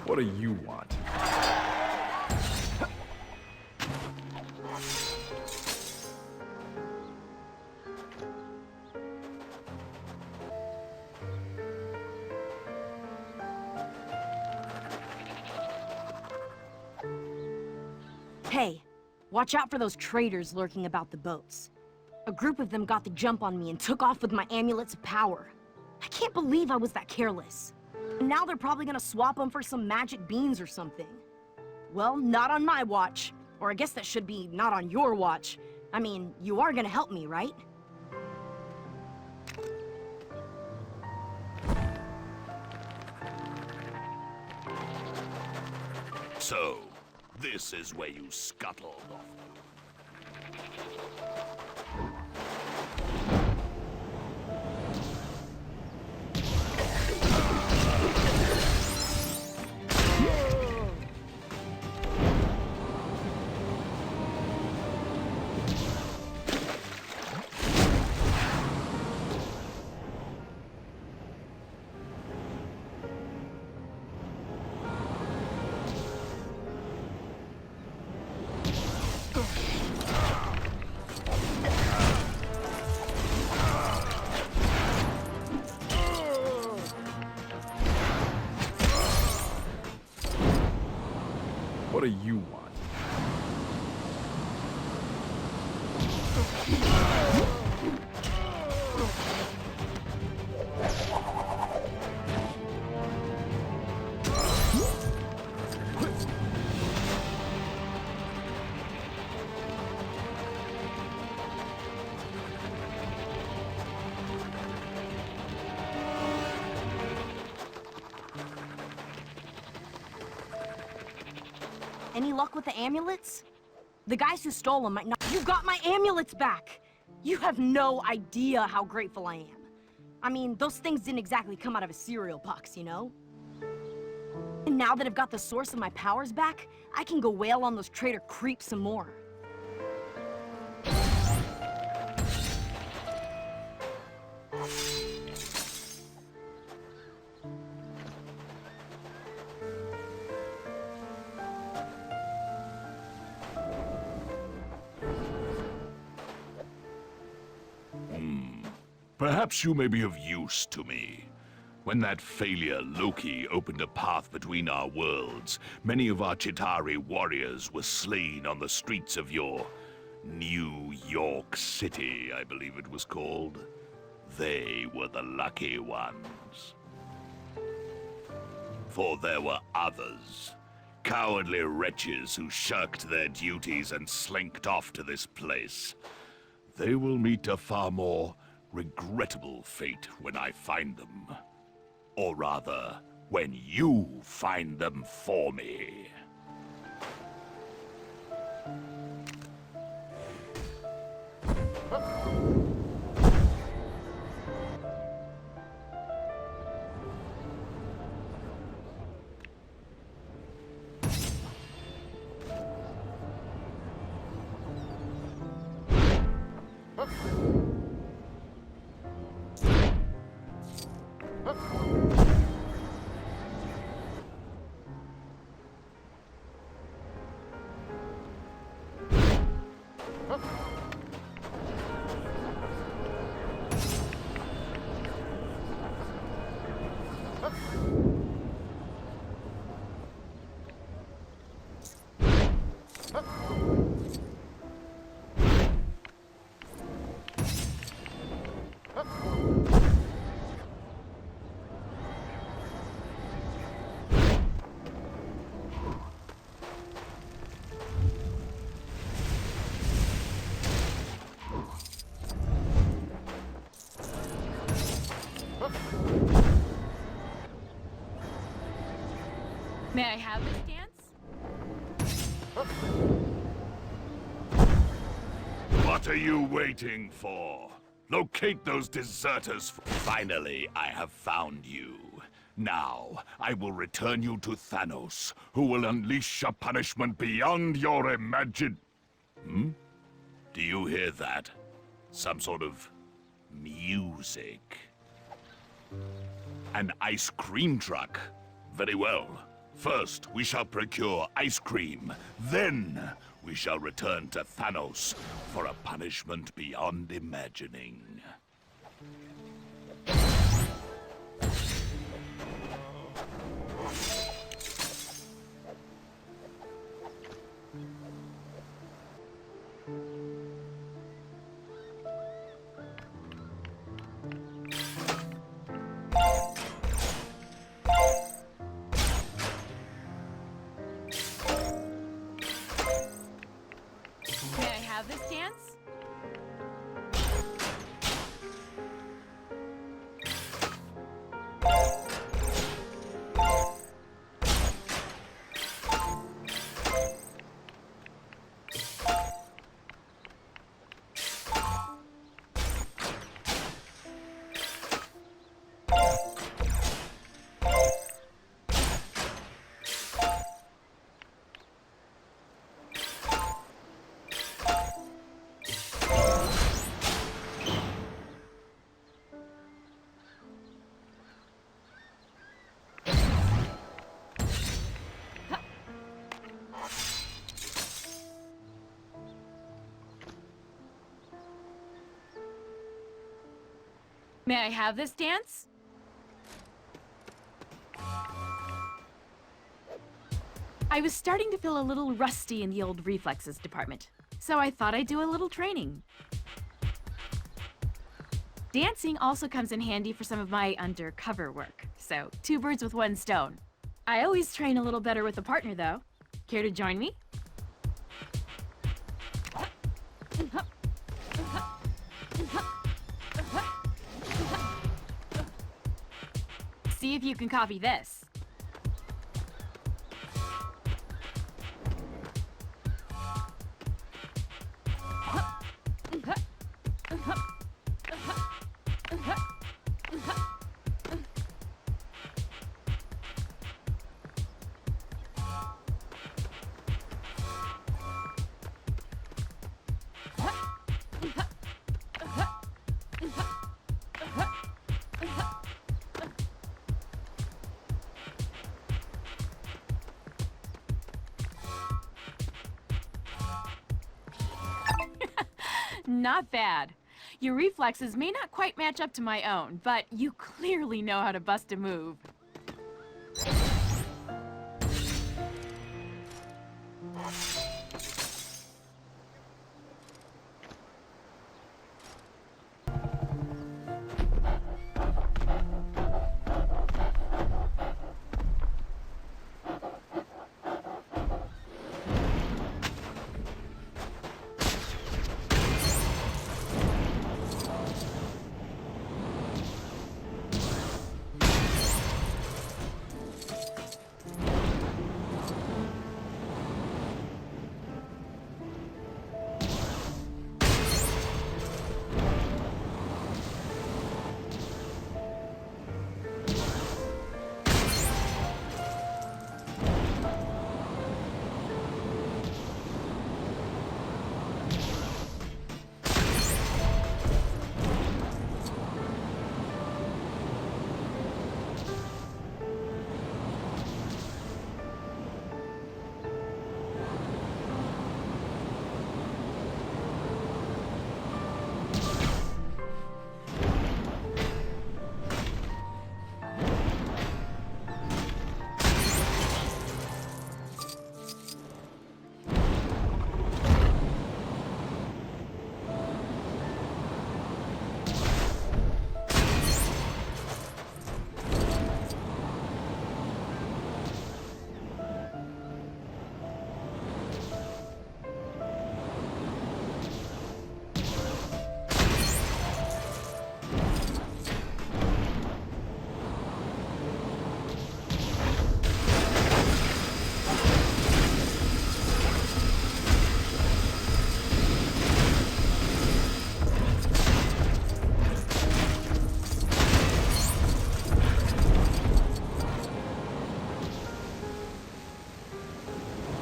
What do you want? Hey, watch out for those traitors lurking about the boats. A group of them got the jump on me and took off with my amulets of power. I can't believe I was that careless. And now they're probably gonna swap them for some magic beans or something. Well, not on my watch. Or I guess that should be not on your watch. I mean, you are gonna help me, right? So, this is where you scuttled off. What do you want? Any luck with the amulets? The guys who stole them might not— You got my amulets back! You have no idea how grateful I am. I mean, those things didn't exactly come out of a cereal box, you know? And now that I've got the source of my powers back, I can go wail on those traitor creeps some more. Perhaps you may be of use to me. When that failure, Loki, opened a path between our worlds, many of our Chitauri warriors were slain on the streets of your New York City, I believe it was called. They were the lucky ones. For there were others, cowardly wretches who shirked their duties and slinked off to this place. They will meet a far more regrettable fate when I find them. Or rather, when you find them for me. May I have this dance? What are you waiting for? Locate those deserters. Finally, I have found you. Now, I will return you to Thanos, who will unleash a punishment beyond your imagine. Do you hear that? Some sort of music. An ice cream truck. Very well. First, we shall procure ice cream. Then, we shall return to Thanos for a punishment beyond imagining. May I have this dance? May I have this dance? I was starting to feel a little rusty in the old reflexes department, so I thought I'd do a little training. Dancing also comes in handy for some of my undercover work, so 2 birds with 1 stone. I always train a little better with a partner, though. Care to join me? See if you can copy this. Not bad. Your reflexes may not quite match up to my own, but you clearly know how to bust a move.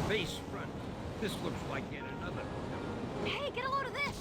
Face front. This looks like yet another. Hey, get a load of this!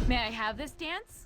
May I have this dance?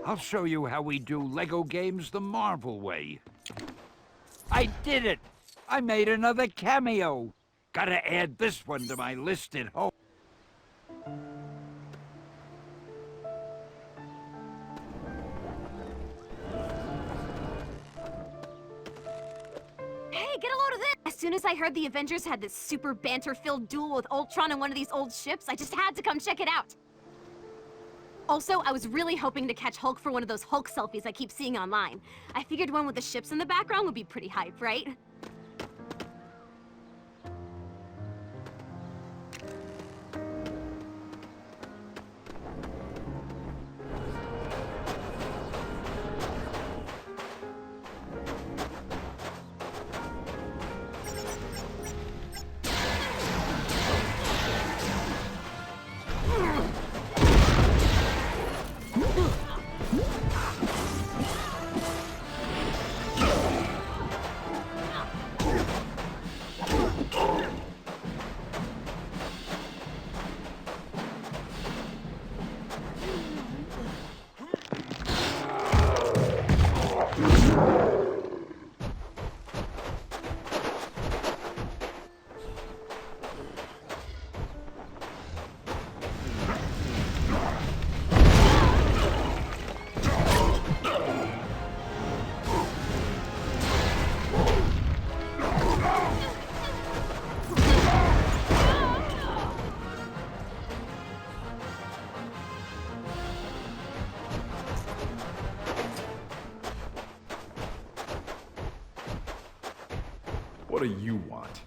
I'll show you how we do Lego games the Marvel way. I did it! I made another cameo! Gotta add this one to my list at home. Hey, get a load of this! As soon as I heard the Avengers had this super banter-filled duel with Ultron on one of these old ships, I just had to come check it out. Also, I was really hoping to catch Hulk for one of those Hulk selfies I keep seeing online. I figured one with the ships in the background would be pretty hype, right? What do you want?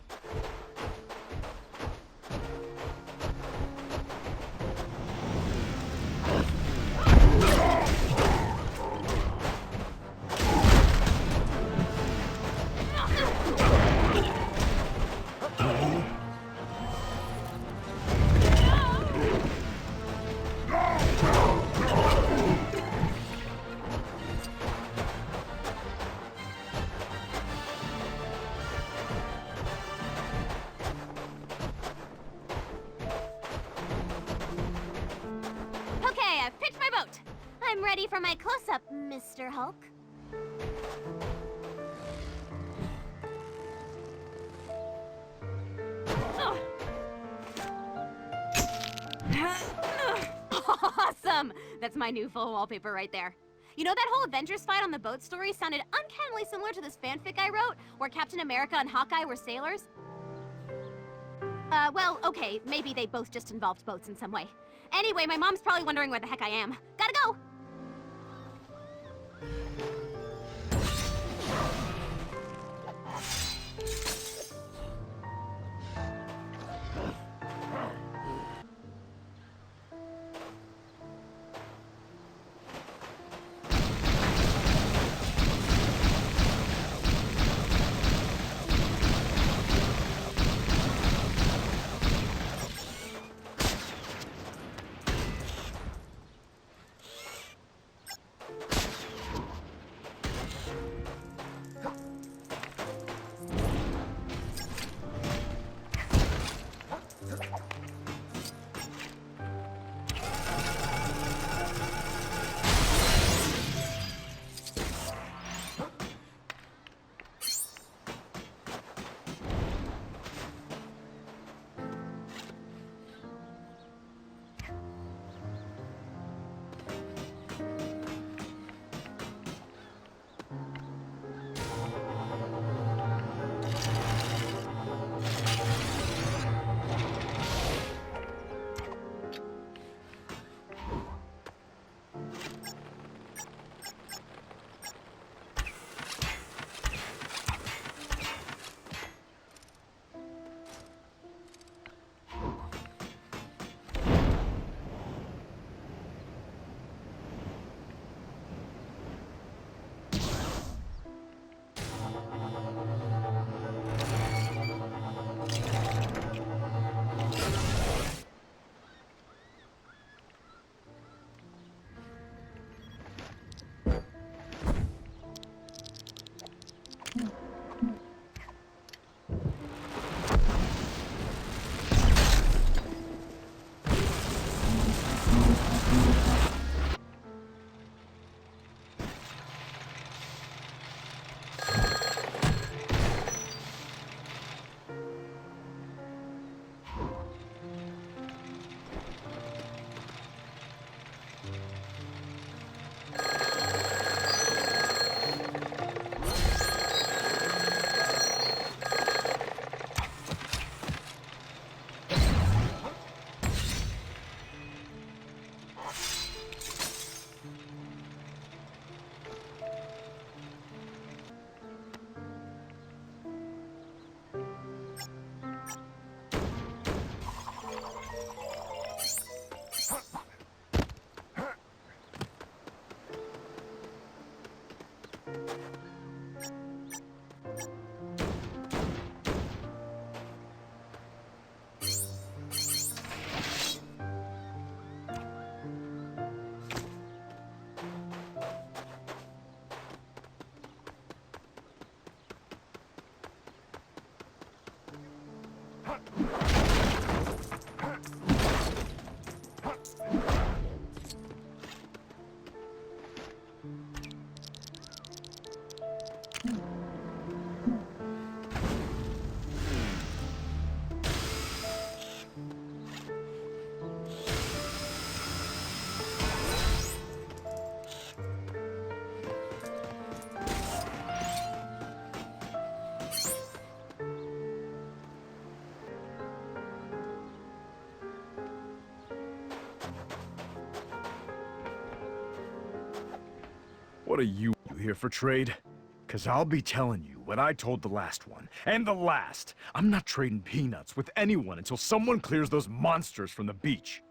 I'm ready for my close-up, Mr. Hulk. Awesome! That's my new full wallpaper right there. You know, that whole Avengers fight on the boat story sounded uncannily similar to this fanfic I wrote, where Captain America and Hawkeye were sailors. Well, okay, maybe they both just involved boats in some way. Anyway, my mom's probably wondering where the heck I am. Gotta go! What are you here for trade? Cause I'll be telling you what I told the last one, and the last. I'm not trading peanuts with anyone until someone clears those monsters from the beach.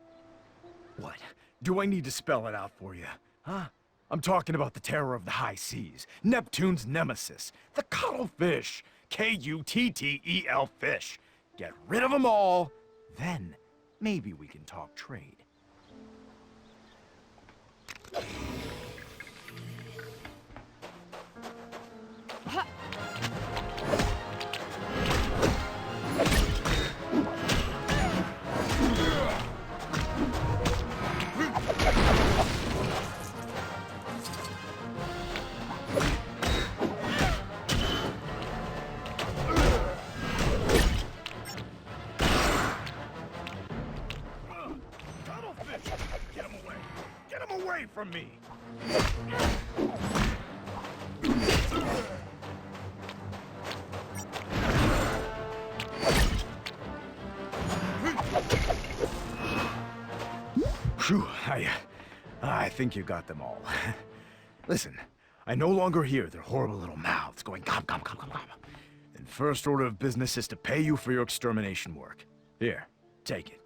What? Do I need to spell it out for you? Huh? I'm talking about the terror of the high seas, Neptune's nemesis, the cuttlefish, K-U-T-T-E-L fish. Get rid of them all, then maybe we can talk trade. From me. Phew, I think you got them all. Listen, I no longer hear their horrible little mouths going gom gom gom gom gom. And first order of business is to pay you for your extermination work. Here, take it.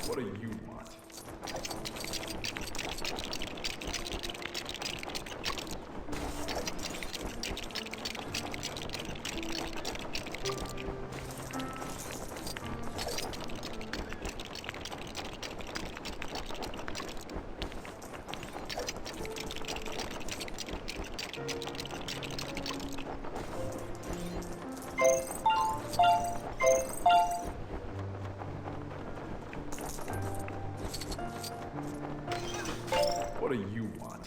What do you want? What do you want?